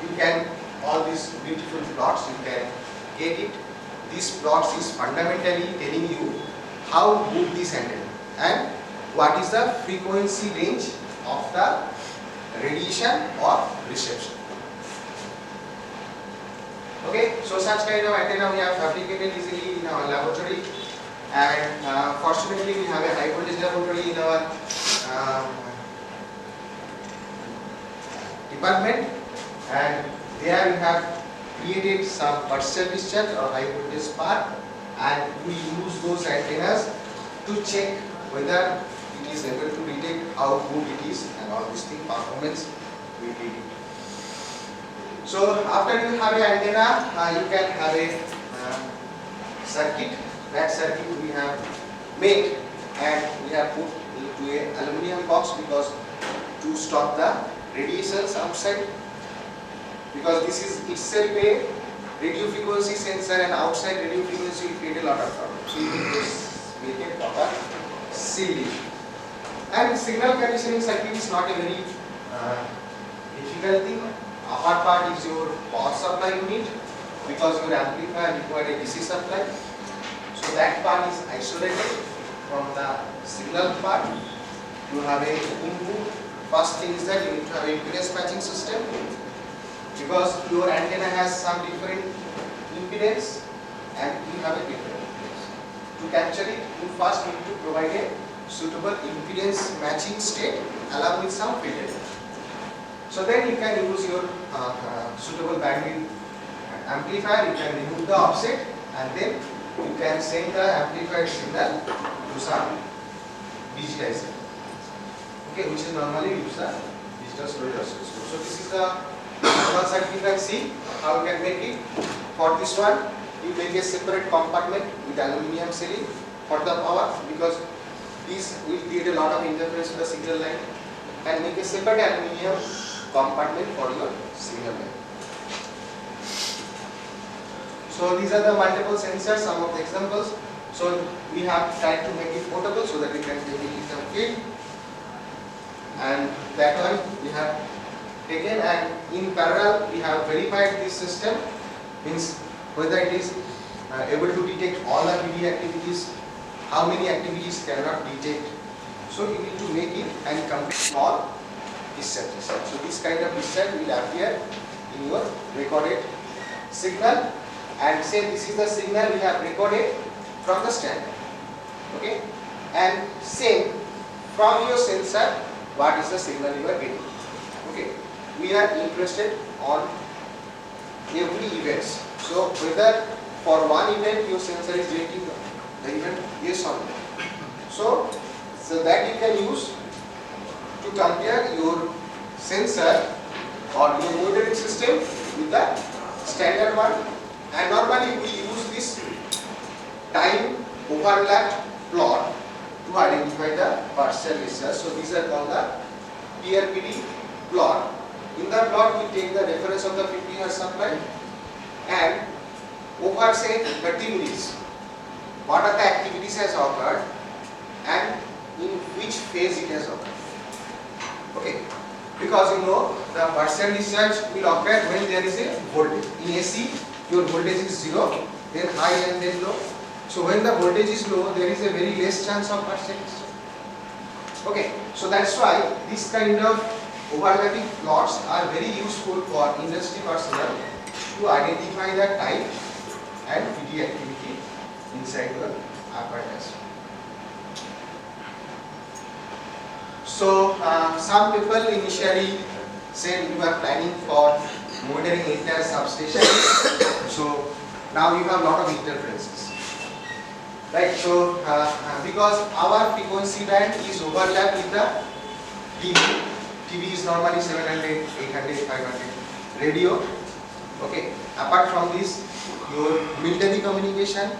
you can, all these beautiful plots, you can get it. This plots is fundamentally telling you how good this antenna and what is the frequency range of the radiation or reception. Okay, so such kind of antenna we have fabricated easily in our laboratory, and fortunately we have a high voltage laboratory in our department, and there we have created some partial discharge or high voltage spark, and we use those antennas to check whether it is able to detect how good it is and all this thing, performance we did it. So after you have an antenna, you can have a circuit. That circuit we have made and we have put into a aluminum box because to stop the radiations outside, because this is itself a radio frequency sensor and outside radio frequency will create a lot of problems. So you need to make a proper sealing. And signal conditioning circuit is not a very difficult thing. Upper part is your power supply unit because your amplifier requires a DC supply. So that part is isolated from the signal part. You have a input. First thing is that you need to have an impedance matching system because your antenna has some different impedance and you have a different impedance. To capture it, you first need to provide a suitable impedance matching state along with some filter. So then you can use your suitable bandwidth amplifier, you can remove the offset and then you can send the amplified signal to some digitizer, okay, which is normally use the digital storage oscilloscope. So this is the normal circuit. You can see how you can make it. For this one, you make a separate compartment with aluminium sealing for the power because this will create a lot of interference with the signal line, and make a separate aluminium compartment for your signal line. So these are the multiple sensors, some of the examples. So we have tried to make it portable so that we can take it in the field. And that one we have taken, and in parallel we have verified this system, means whether it is able to detect all the PD activities, how many activities cannot detect. So you need to make it and complete small discharges. So this kind of discharge will appear in your recorded signal, and say this is the signal we have recorded from the standard, okay, and same from your sensor what is the signal you are getting, okay. We are interested on every events. So whether for one event your sensor is detecting the event, yes or no. So that you can use to compare your sensor or your monitoring system with the standard one. And normally we use this time overlap plot to identify the partial discharge. So these are called the PRPD plot. In the plot we take the reference of the 50 Hz supply and over say 30 minutes what are the activities has occurred and in which phase it has occurred. Okay, because you know the partial discharge will occur when there is a voltage. In AC your voltage is 0, then high and then low. So when the voltage is low, there is a very less chance of partial discharge. Okay, so that's why this kind of overlapping plots are very useful for industry personnel to identify the time and PD activity inside your apparatus. So some people initially said you are planning for monitoring entire substation. So now you have a lot of interferences, right? So because our frequency band is overlapped with the TV. TV is normally 700, 800, 500. Radio. Okay. Apart from this, your military communication,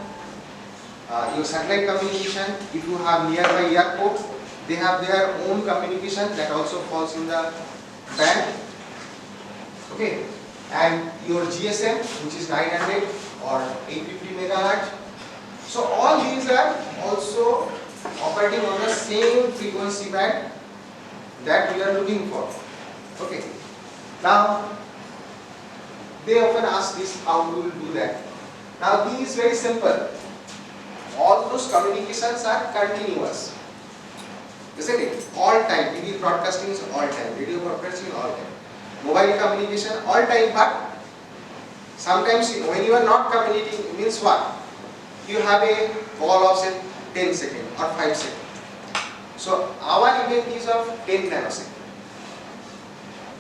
your satellite communication. If you have nearby airport, they have their own communication that also falls in the band. Okay, and your GSM, which is 900 or 850 megahertz. So all these are also operating on the same frequency band that we are looking for. Okay, now they often ask this, how do we do that? Now this is very simple. All those communications are continuous, isn't it? All time. TV broadcasting is all time. Radio broadcasting all time. Mobile communication all time, but sometimes when you are not communicating, it means what? You have a call of say 10 seconds or 5 seconds. So our event is of 10 nanoseconds,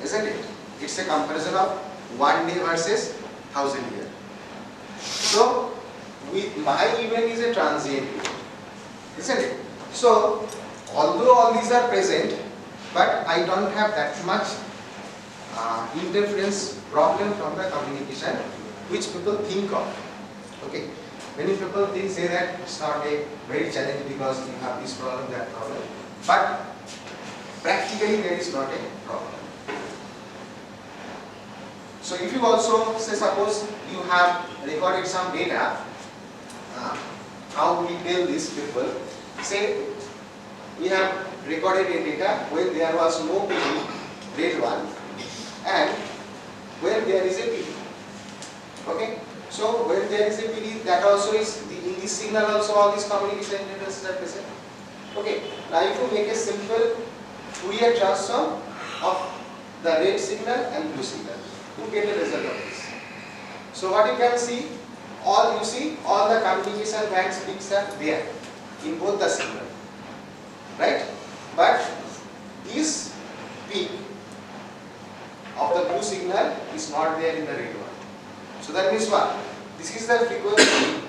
isn't it? It's a comparison of 1 day versus 1000 years. So with my event is a transient event, isn't it? So although all these are present, but I don't have that much interference problem from the communication which people think of. Okay, many people say that it's not a very challenge because you have this problem, that problem, but practically there is not a problem. So if you also say, suppose you have recorded some data, how we tell these people, say we have recorded a data when there was no PD, rate 1, and when there is a PD. Okay, so when there is a PD, that also is in this signal also all these communication interferences are present. Okay, now if you make a simple Fourier transform of the red signal and blue signal, you get a result of this. So what you can see, all the communication bands peaks are there in both the signal, right? But this peak of the blue signal is not there in the red one. So that means what? This is the frequency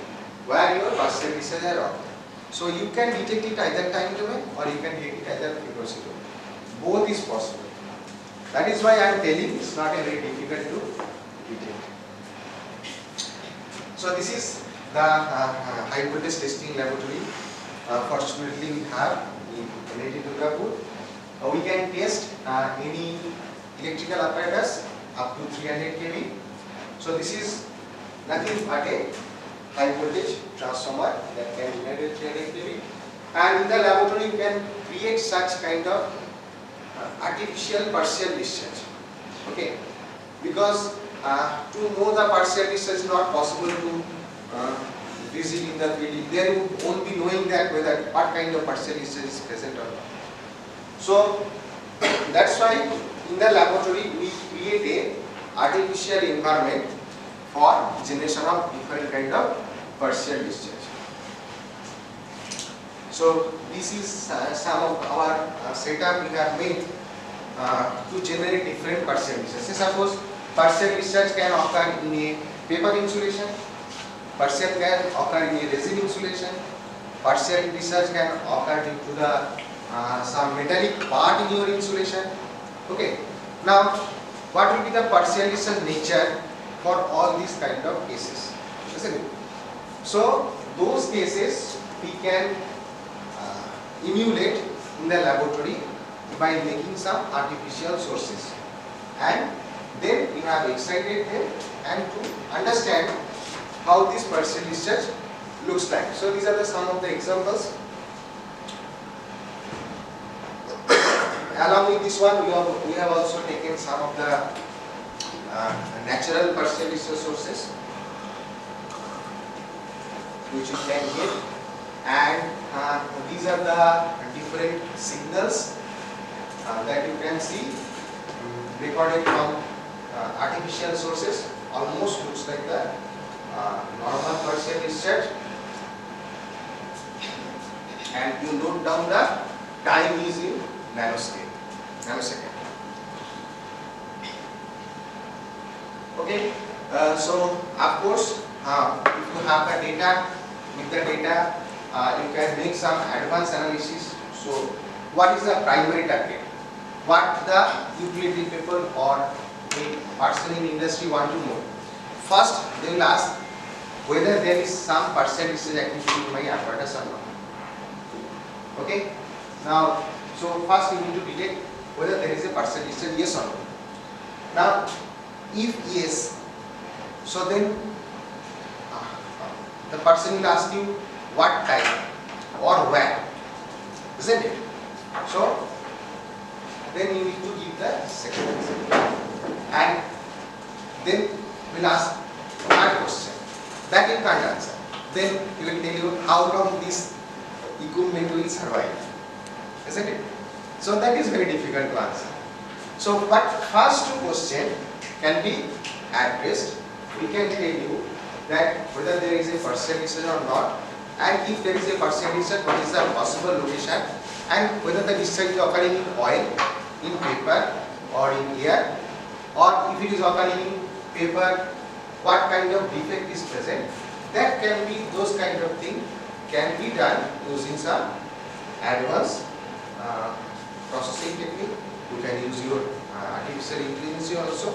where your partial discharge are occurring. So you can detect it either time domain or you can detect it either frequency domain. Both is possible. That is why I am telling it's not a very difficult to detect. So this is the high voltage testing laboratory. Fortunately we have in NIT Durgapur. We can test any electrical apparatus up to 300 kV. So this is nothing but a high voltage transformer that can generate 300 kV. And in the laboratory you can create such kind of artificial partial discharge. Okay, because to know the partial discharge is not possible to visit in the field. There you won't be knowing that whether what kind of partial discharge is present or not. So that's why in the laboratory we create a artificial environment for generation of different kind of partial discharge. So this is some of our setup we have made to generate different partial discharge. Say suppose partial discharge can occur in a paper insulation, partial can occur in a resin insulation, partial discharge can occur due to the some metallic part in your insulation. Okay. Now, what will be the partial discharge nature for all these kind of cases? Isn't it? So those cases we can emulate in the laboratory by making some artificial sources, and then we have excited them and to understand how this partial discharge looks like. So these are some of the examples. Along with this one, we have also taken some of the natural partial discharge sources which you can get, and these are the different signals that you can see recorded from artificial sources. Almost looks like the normal partial discharge, and you note down the time is in nanosecond. Okay, so of course if you have the data, with the data you can make some advanced analysis. So what is the primary target? What the utility people or a person in industry want to know? First they will ask whether there is some partial discharge activity in my apparatus or not. Okay, now so first you need to detect whether there is a partial discharge, yes or no. Now if yes, so then the person will ask you what time or where, isn't it? So then you need to give the second answer, and then we'll ask third question that you can't answer. Then he will tell you how long this equipment will survive, isn't it? So that is very difficult to answer. So but first two questions can be addressed. We can tell you that whether there is a partial discharge or not, and if there is a partial discharge, what is the possible location, and whether the discharge is occurring in oil, in paper or in air, or if it is occurring in paper, what kind of defect is present, that can be, those kind of thing can be done using some advanced processing technique. You can use your artificial intelligence also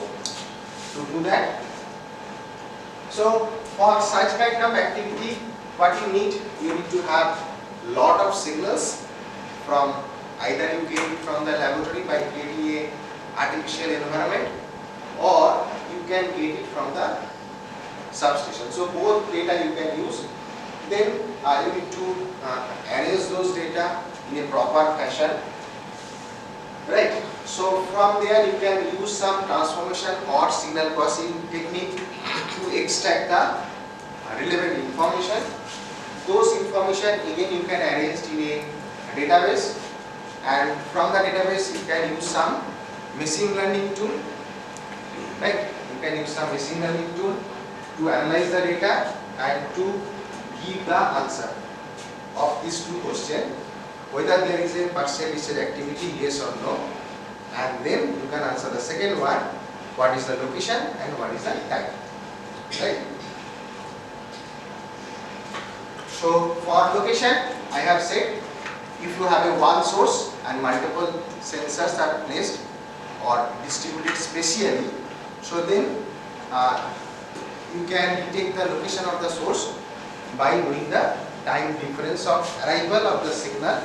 to do that. So for such kind of activity, what you need to have lot of signals from, either you get it from the laboratory by creating a artificial environment, or you can get it from the substation. So both data you can use. Then you need to arrange those data in a proper fashion, right? So from there you can use some transformation or signal processing technique to extract the relevant information. Those information again you can arrange in a database, and from the database you can use some machine learning tool, right? You can use some machine learning tool to analyze the data and to give the answer of these two questions, whether there is a partial discharge activity, yes or no, and then you can answer the second one, what is the location and what is the time, right? So for location, I have said, if you have a one source and multiple sensors are placed or distributed spatially, so then you can detect the location of the source by knowing the time difference of arrival of the signal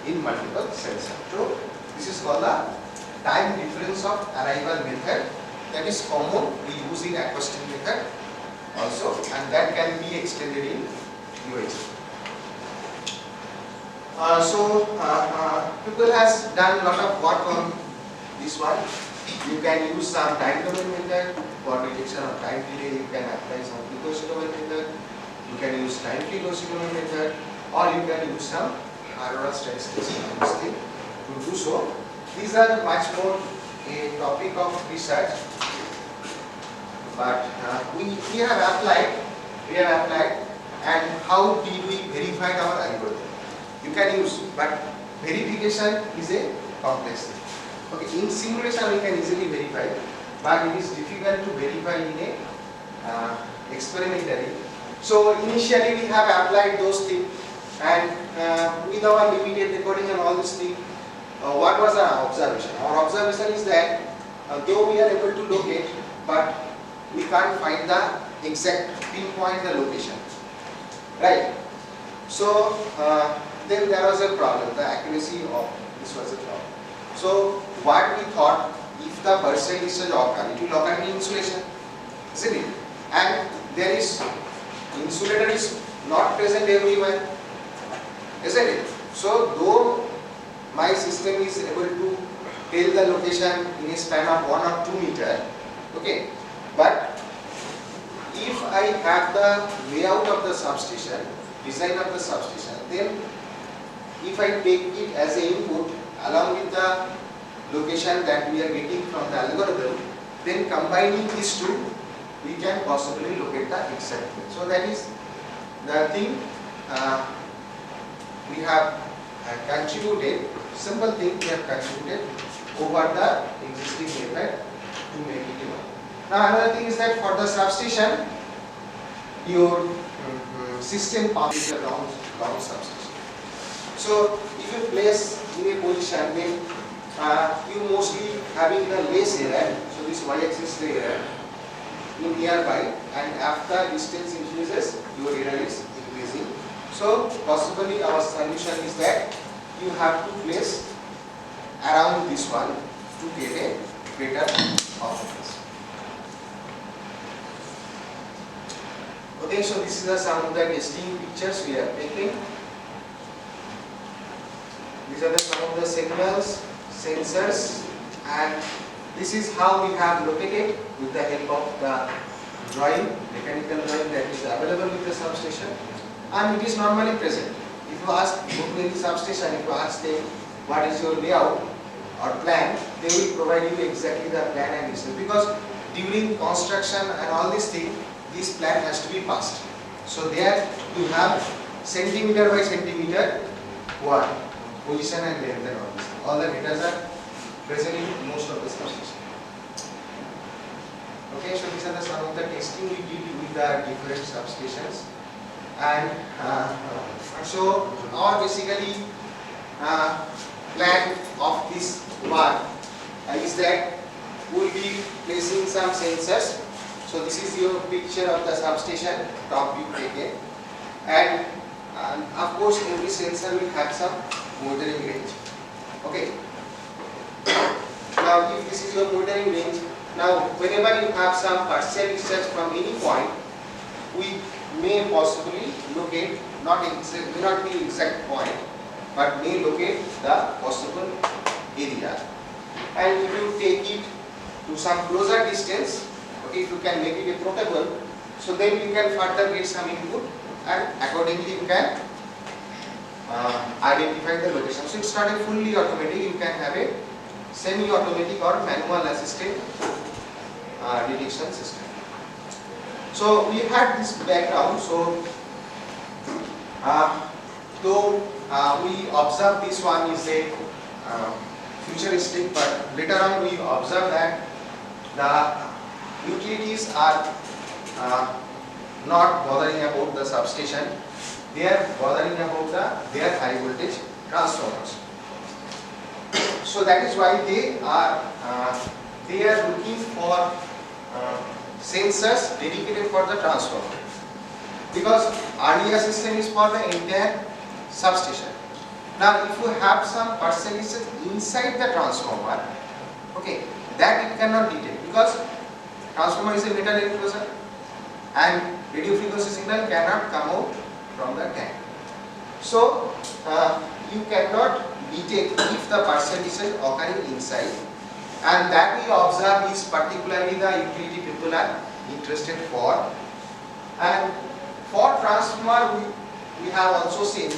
in multiple sensors. So this is called the time difference of arrival method, that is common, we use in acoustic method also, and that can be extended in UHF. People has done lot of work on this one. You can use some time domain method for detection of time delay. You can apply some frequency domain method. You can use time frequency domain method, or you can use some Aurora statistics to do so. These are much more a topic of research, but we have applied, and how did we verify our algorithm? You can use, but verification is a complex thing. Okay, in simulation we can easily verify, but it is difficult to verify in a experimentally. So initially we have applied those things, and with our limited recording and all these things, what was our observation? Our observation is that though we are able to locate, but we can't find the exact pinpoint the location, right? So then there was a problem, the accuracy of this was a problem. So what we thought, if the partial discharge occur, it will occur in insulation, isn't it? And there is, insulator is not present everywhere, isn't it? So though my system is able to tell the location in a span of 1 or 2 meters, okay, but if I have the layout of the substation, design of the substation, then if I take it as an input along with the location that we are getting from the algorithm, then combining these two, we can possibly locate the exact place. So that is the thing we have contributed, simple thing we have contributed over the existing method to make it work. Now another thing is that for the substation, your system passes a long substation. So if you place in a position, then you mostly having the less error, so this y-axis the error in nearby, and after distance increases, your error is increasing. So possibly our solution is that you have to place around this one to get a better performance. Okay, so this is some of the testing pictures we are taking. These are some of the signals, sensors, and this is how we have located with the help of the drawing, mechanical drawing that is available with the substation, and it is normally present. If you ask, go to any substation, if you ask them what is your layout or plan, they will provide you exactly the plan and distance, because during construction and all these things, this plan has to be passed. So there you have centimeter by centimeter what position and length and all this. All the data are present in most of the substations. Okay, so these are some of the testing we did with the different substations. And so our basically plan of this work is that we will be placing some sensors. So this is your picture of the substation, top view taken, and of course every sensor will have some monitoring range. Okay. Now if this is your monitoring range, now whenever you have some partial discharge from any point, we may possibly locate, may not be exact point, but may locate the possible area. And if you take it to some closer distance, okay, if you can make it a portable, so then you can further get some input and accordingly you can identify the location. So it's not a fully automatic, you can have a semi-automatic or manual assisted detection system. So we had this background, so though we observe this one is a futuristic, but later on we observe that the utilities are not bothering about the substation, they are bothering about their high voltage transformers. So that is why they are looking for sensors dedicated for the transformer, because earlier system is for the entire substation. Now if you have some percentages inside the transformer, okay, that it cannot detect, because transformer is a metal enclosure and radio frequency signal cannot come out from the tank. So you cannot detect if the percentage is occurring inside, and that we observe is particularly the utility people are interested for. And for transformer we have also seen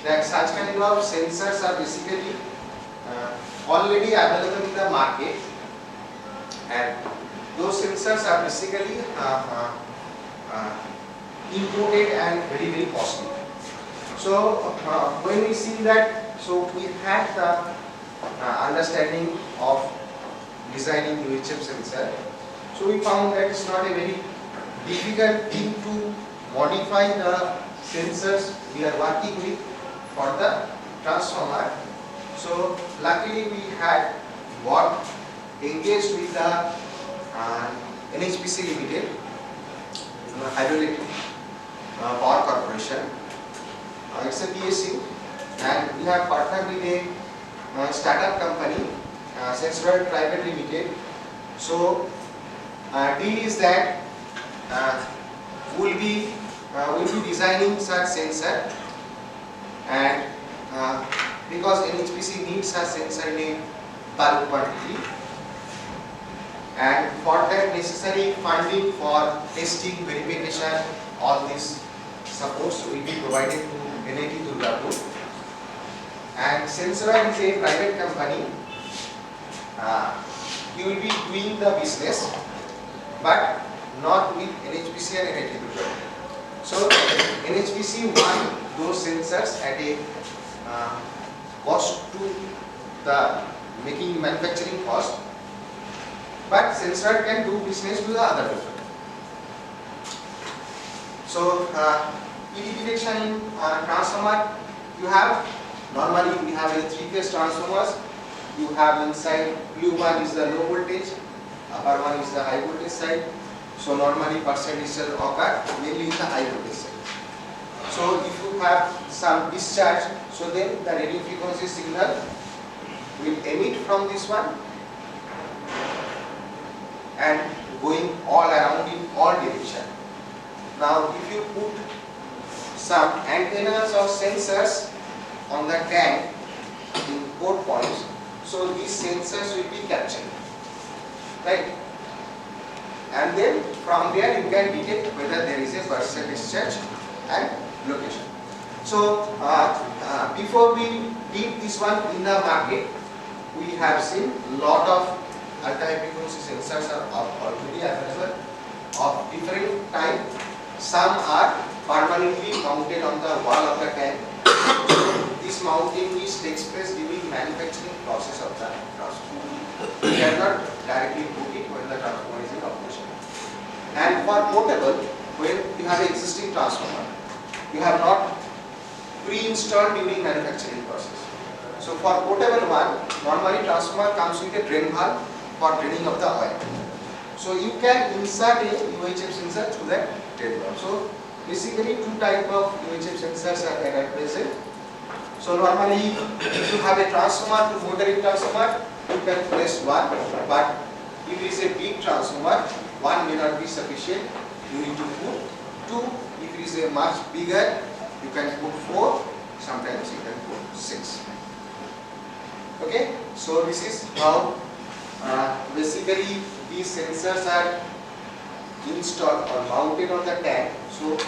that such kind of sensors are basically already available in the market, and those sensors are basically imported and very, very costly. So when we see that, so we had the understanding of designing UHF sensor. So we found that it's not a very difficult thing to modify the sensors we are working with for the transformer. So luckily we had got engaged with the NHPC Limited, Hydroelectric Power Corporation. It's a PSU, and we have partnered with a startup company, Sensoroid Private Limited. So deal is that we'll be designing such sensor, and because NHPC needs such sensor in a bulk quantity, and for that necessary funding for testing, verification, all this supports will be provided to NIT Durgapur. And Sensoroid is a private company. You will be doing the business, but not with NHPC and NIT Durgapur. So NHPC won those sensors at a cost to the manufacturing cost, but Sensoroid can do business with the other people. So ED detection in transformer, you have normally we have a 3-phase transformers. You have inside blue one is the low voltage, upper one is the high voltage side. So normally percentage will occur mainly in the high voltage side. So if you have some discharge, so then the radio frequency signal will emit from this one and going all around in all direction. Now if you put some antennas or sensors on the tank in port points, so these sensors will be captured, right? And then from there you can detect whether there is a partial discharge and location. So before we did this one in the market, we have seen lot of ultra-high frequency sensors are already available of different type. Some are permanently mounted on the wall of the tank. This mounting takes place during manufacturing process of the transformer. You cannot directly put it when the transformer is in operation. And for portable, when you have an existing transformer, you have not pre-installed during manufacturing process. So for portable one, normally transformer comes with a drain valve for draining of the oil. So you can insert a UHF sensor through that drain valve. So basically two type of UHF sensors are there at present. So normally if you have a transformer to motoring transformer, you can place one, but if it is a big transformer, one may not be sufficient. You need to put two. If it is a much bigger, you can put four. Sometimes you can put six. Okay. So this is how basically these sensors are installed or mounted on the tank. So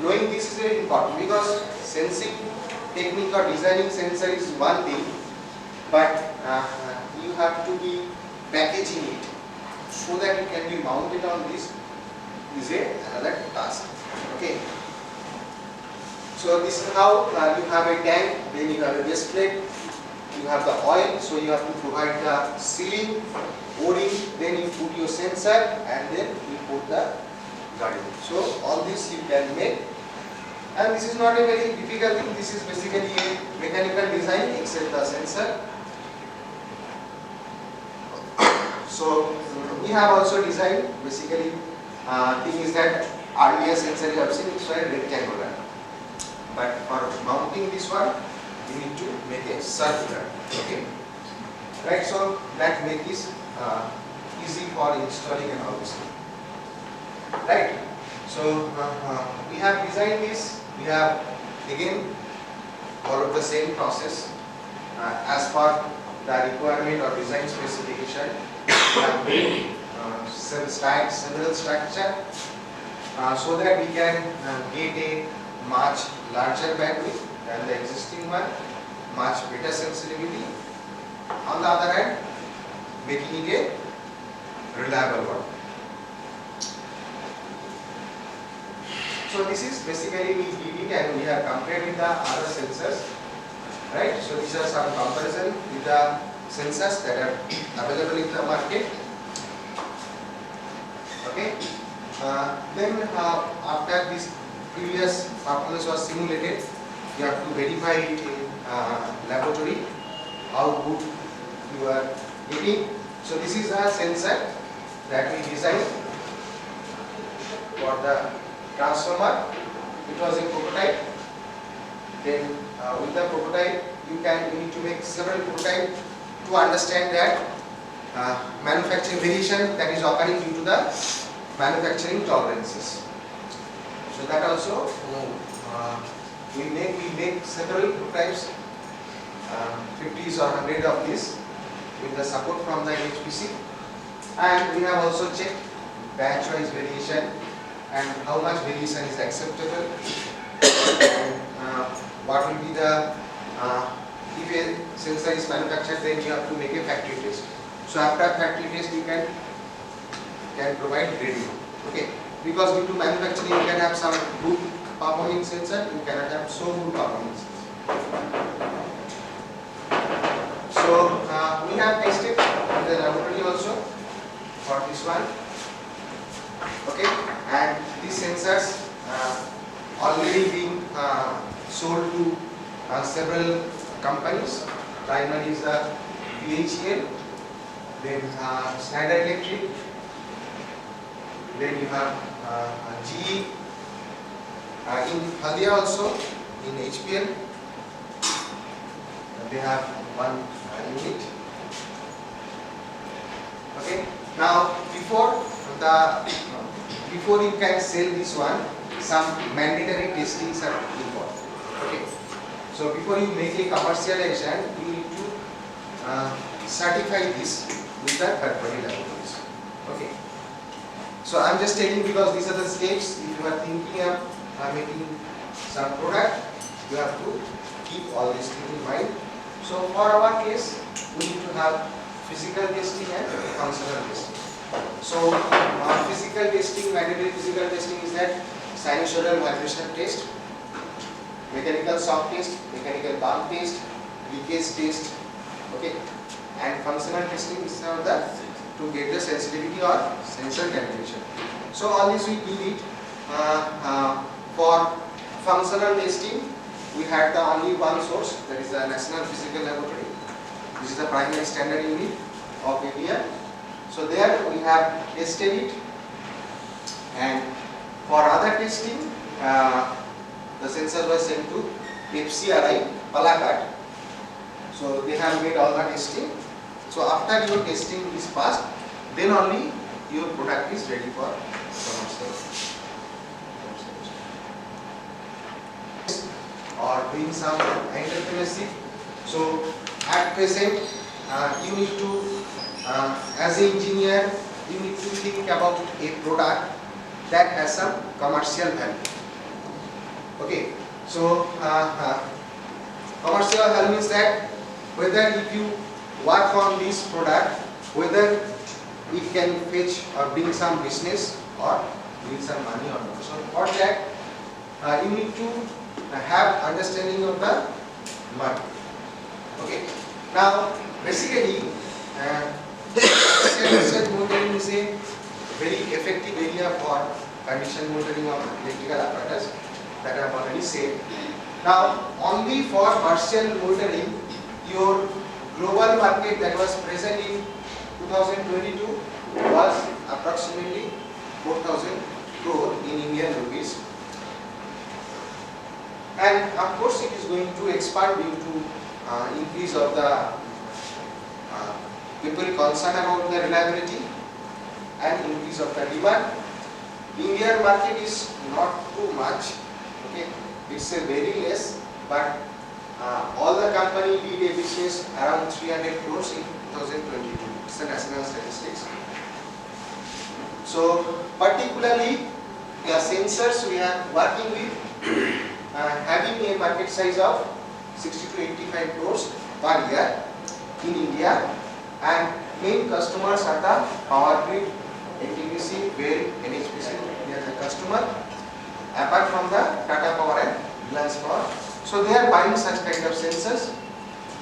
knowing this is very important, because sensing technique or designing sensor is one thing, but you have to be packaging it so that it can be mounted on this is another task. Okay. So this is how you have a tank, then you have a base plate, you have the oil, so you have to provide the sealing, O-ring, then you put your sensor, and then you put the guarding. So all this you can make, and this is not a very difficult thing. This is basically a mechanical design except the sensor. So we have also designed, basically thing is that earlier sensor you have seen, it's a rectangular, but for mounting this one you need to make a circular. Okay, right? So that make this easy for installing and all this, right? So we have designed this. We have again followed the same process as per the requirement or design specification. We have made several structure so that we can get a much larger bandwidth than the existing one, much better sensitivity. On the other hand, making it a reliable one. So this is basically we did it and we have compared with the other sensors, right? So these are some comparison with the sensors that are available in the market. Okay. Then after this previous performance was simulated, you have to verify it in laboratory how good you are getting. So this is a sensor that we designed for the transformer. It was a prototype. Then with the prototype you need to make several prototypes to understand that manufacturing variation that is occurring due to the manufacturing tolerances. So that also we make several prototypes, 50s or 100 of these with the support from the HPC, and we have also checked batch wise variation and how much variation is acceptable, and what will be the if a sensor is manufactured, then you have to make a factory test. So after factory test you can provide grading. Okay, because due to manufacturing you can have some good performing sensor, you cannot have so good performing sensor. So we have tested in the laboratory also for this one. Okay, and these sensors already being sold to several companies. Primarily is the BHEL, then Schneider Electric, then you have GE, in Haldia also, in HPL, they have one unit. Okay, now before you can sell this one, some mandatory testings are involved. Okay, so before you make a commercialization, you need to certify this with the third-party laboratories. Okay, so I'm just telling because these are the steps. If you are thinking of making some product, you have to keep all these things in mind. So for our case, we need to have physical testing and functional testing. So physical testing, mandatory physical testing is that sinusoidal vibration test, mechanical shock test, mechanical bump test, leakage test. Okay, and functional testing is to get the sensitivity or sensor calibration. So all this we do it for functional testing, we had the only one source, that is the National Physical Laboratory. This is the primary standard unit of India. So there we have tested it, and for other testing, the sensor was sent to FCRI, Palakkad. So they have made all the testing. So after your testing is passed, then only your product is ready for commercial or doing some entrepreneurship. So at present, you need to, as an engineer, you need to think about a product that has some commercial value. Okay, so commercial value means that whether if you work on this product, whether it can fetch or bring some business or bring some money or not. So for that, you need to have understanding of the market. Okay. Now, basically, condition monitoring is a very effective area for condition monitoring of electrical apparatus that I have already said. Now, only for partial monitoring, your global market that was present in 2022 was approximately 4,000 crore in Indian rupees. And of course, it is going to expand due to increase of the people concerned about the reliability and increase of the demand. Indian market is not too much, okay, it's a very less, but all the company did a business around 300 crores in 2022. It's the national statistics. So particularly the sensors we are working with having a market size of 60 to 85 crores per year in India, and main customers are the power grid, NTPC, BEL, NHPC, they are the customer, apart from the Tata Power and Reliance Power. So they are buying such kind of sensors,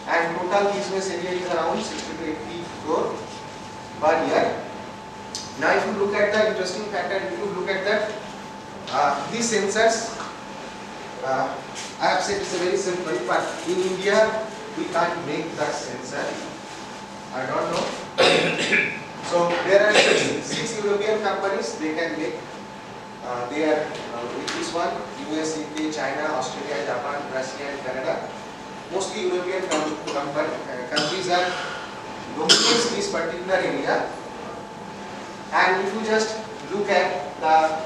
and total business area is around 60 to 80 crore per year. Now if you look at the interesting factor, if you look at that, these sensors, I have said it's a very simple, but in India we can't make that sensor. I don't know. So there are six European companies, they can make. They are with this one, US, UK, China, Australia, Japan, Russia and Canada. Mostly European countries are dominating this particular area. And if you just look at the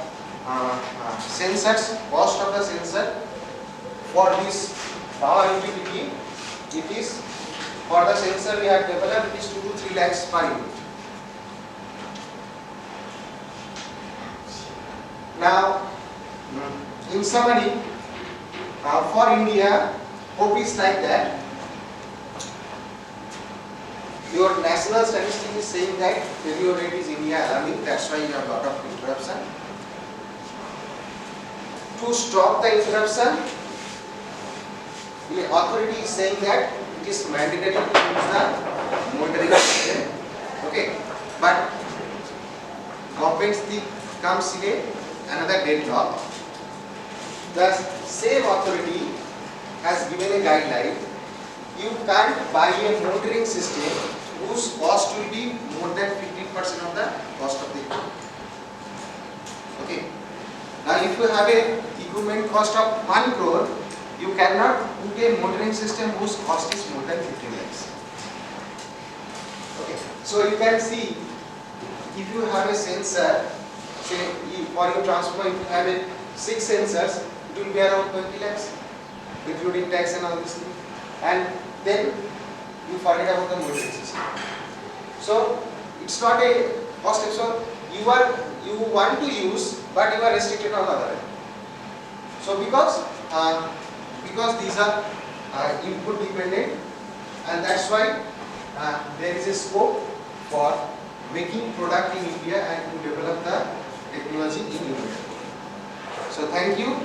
sensors, cost of the sensor for this power utility, it is, for the sensor we have developed, it is 2 to 3 lakhs per unit. Now, in summary, for India, hope is like that. Your national statistic is saying that failure rate is India alarming, that's why you have a lot of interruption. To stop the interruption, the authority is saying that it is mandatory to use the monitoring system. Okay, but government comes in another deadlock. The same authority has given a guideline. You can't buy a monitoring system whose cost will be more than 15% of the cost of the equipment. Okay. Now if you have a equipment cost of 1 crore, you cannot put a monitoring system whose cost is more than 15 lakhs. Okay. So you can see, if you have a sensor, say for your transformer, if you have a 6 sensors, it will be around 20 lakhs, including tax and all this thing. And then you forget about the monitoring system. So it's not a cost. So you want to use, but you are restricted on the other end. So because these are input dependent, and that's why there is a scope for making product in India and to develop the technology in India. So thank you.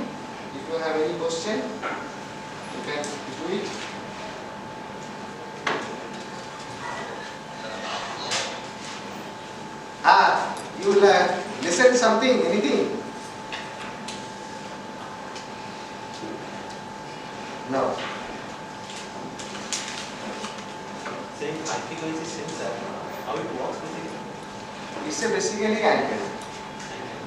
If you have any question, you can do it. You will listen something, anything? saying high frequency sensor, how it works basically? It's a basically antenna.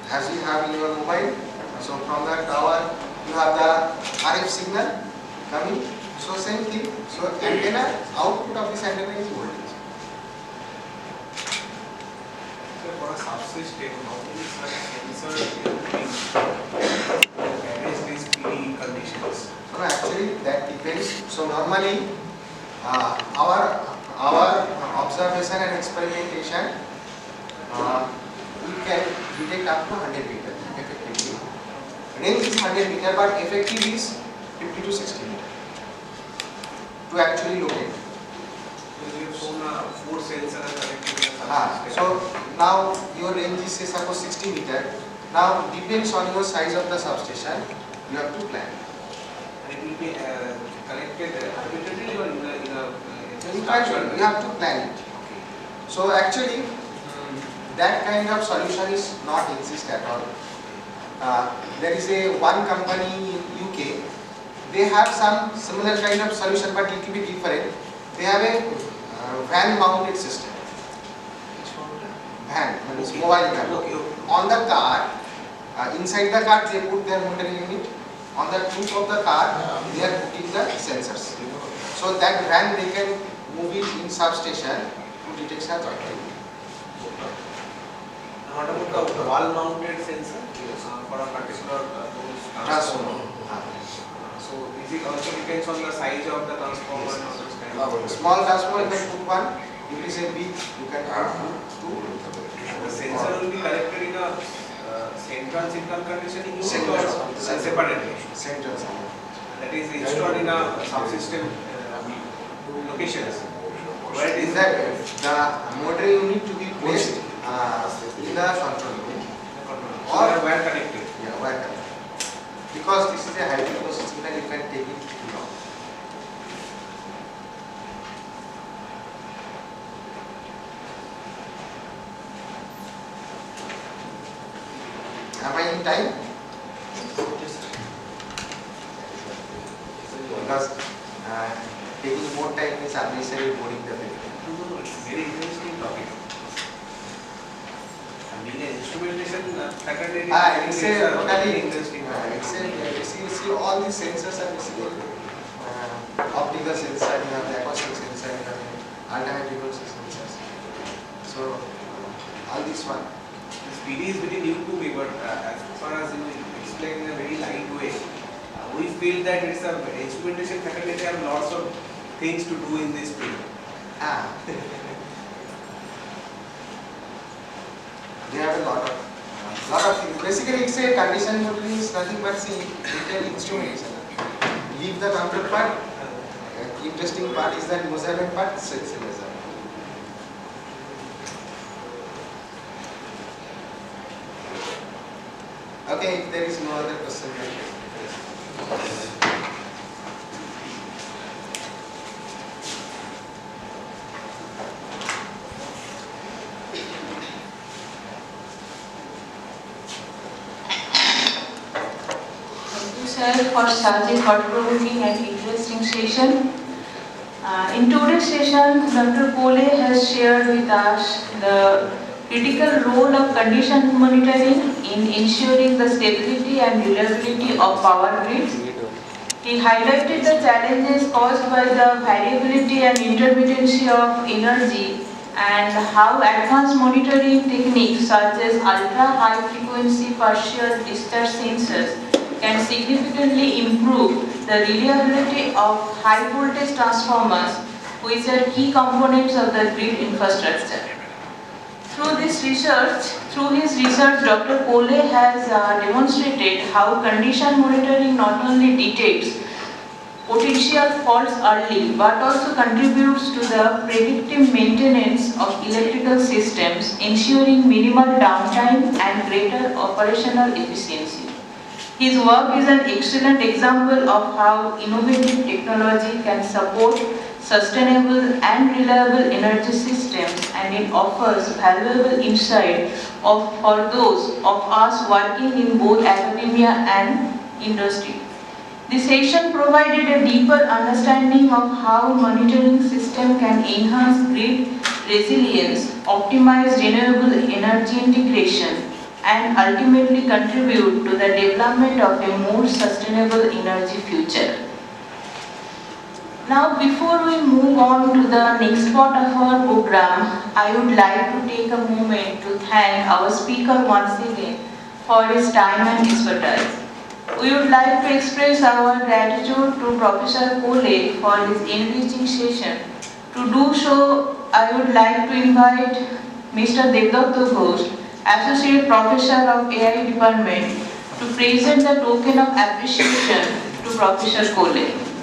As you have in your mobile, so from the tower you have the RF signal coming. So same thing. So antenna, output of this antenna is voltage. So for a subsystem, how many such sensors will be manage these PD conditions? So actually that depends. So normally our observation and experimentation, we can detect up to 100 meter effectively. Range is 100 meter, but effective is 50 to 60 meter to actually locate. So you have shown 4 sensors are connected in a subsystem. So now your range is say suppose 60 meter. Now depends on your size of the substation, you have to plan. And it will be connected arbitrarily or in a You have to plan it. So actually that kind of solution is not exist at all. There is one company in UK, they have some similar kind of solution but it will be different. They have a van mounted system. Van, means mobile van. On the car, inside the car they put their monitoring unit. On the roof of the car, they are putting the sensors. So that van they can move it in substation to detect such activity. What about the wall-mounted sensor for a particular Transformer. So is it also depends on the size of the transformer and all those kind of Small transformer you can put one. If it is a big, you can put two. The sensor will be connected in a central signal conditioning unit Central. or separately. Central. That is installed in a subsystem locations. Where it Is is that the motor unit to be placed in the control room or wire connected. yeah, wire connected. Because this is a high frequency signal, you can take it too long. Am I in time? Because taking more time is unnecessary boring the video. No, it's a very interesting topic. And being an instrumentation faculty, It's a very totally interesting topic. you see all these sensors are basically optical sensor, you have the acoustic sensor, you have the alternate frequency sensors. So all this one. This PD is very new to me, but as far as you explain in a very light way, we feel that it's a instrumentation faculty have lots of things to do in this field. They have a lot of things. Basically, it's a condition monitoring is nothing but detailed instrumentation. Leave the control part. Interesting part is that measurement part. So it's a measurement. Okay, if there is no other question, Sir, for such a thought-provoking and interesting session. In today's session, Dr. Cole has shared with us the critical role of condition monitoring in ensuring the stability and reliability of power grids. He highlighted the challenges caused by the variability and intermittency of energy and how advanced monitoring techniques such as ultra-high frequency partial discharge sensors can significantly improve the reliability of high voltage transformers, which are key components of the grid infrastructure. Through his research, Dr. Cole has demonstrated how condition monitoring not only detects potential faults early but also contributes to the predictive maintenance of electrical systems, ensuring minimal downtime and greater operational efficiency. His work is an excellent example of how innovative technology can support sustainable and reliable energy systems, and it offers valuable insight for those of us working in both academia and industry. The session provided a deeper understanding of how monitoring system can enhance grid resilience, optimize renewable energy integration, and ultimately contribute to the development of a more sustainable energy future. Now, before we move on to the next part of our program, I would like to take a moment to thank our speaker once again for his time and expertise. We would like to express our gratitude to Professor Kole for his enriching session. To do so, I would like to invite Mr. Devdatta Ghosh, Associate Professor of AI Department, to present the token of appreciation to Professor Kole.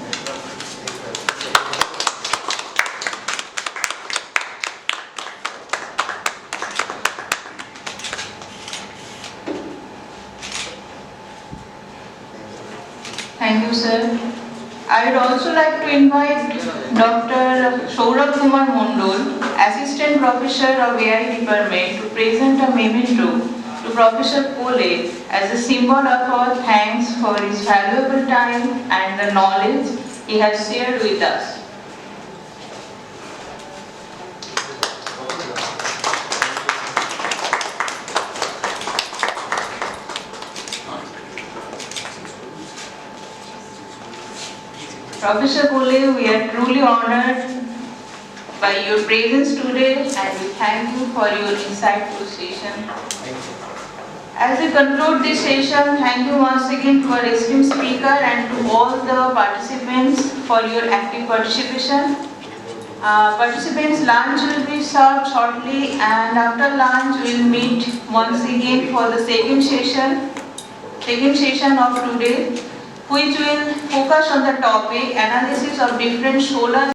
Thank you, sir. I would also like to invite Dr. Saurabh Kumar Mondol, Assistant Professor of AI Department, to present a memento to Professor Kole as a symbol of our thanks for his valuable time and the knowledge he has shared with us. Professor Kole, we are truly honored by your presence today and we thank you for your insightful session. As we conclude this session, thank you once again to our esteemed speaker and to all the participants for your active participation. Participants' lunch will be served shortly, and after lunch we will meet once again for the second session of today, which will focus on the topic analysis of different solar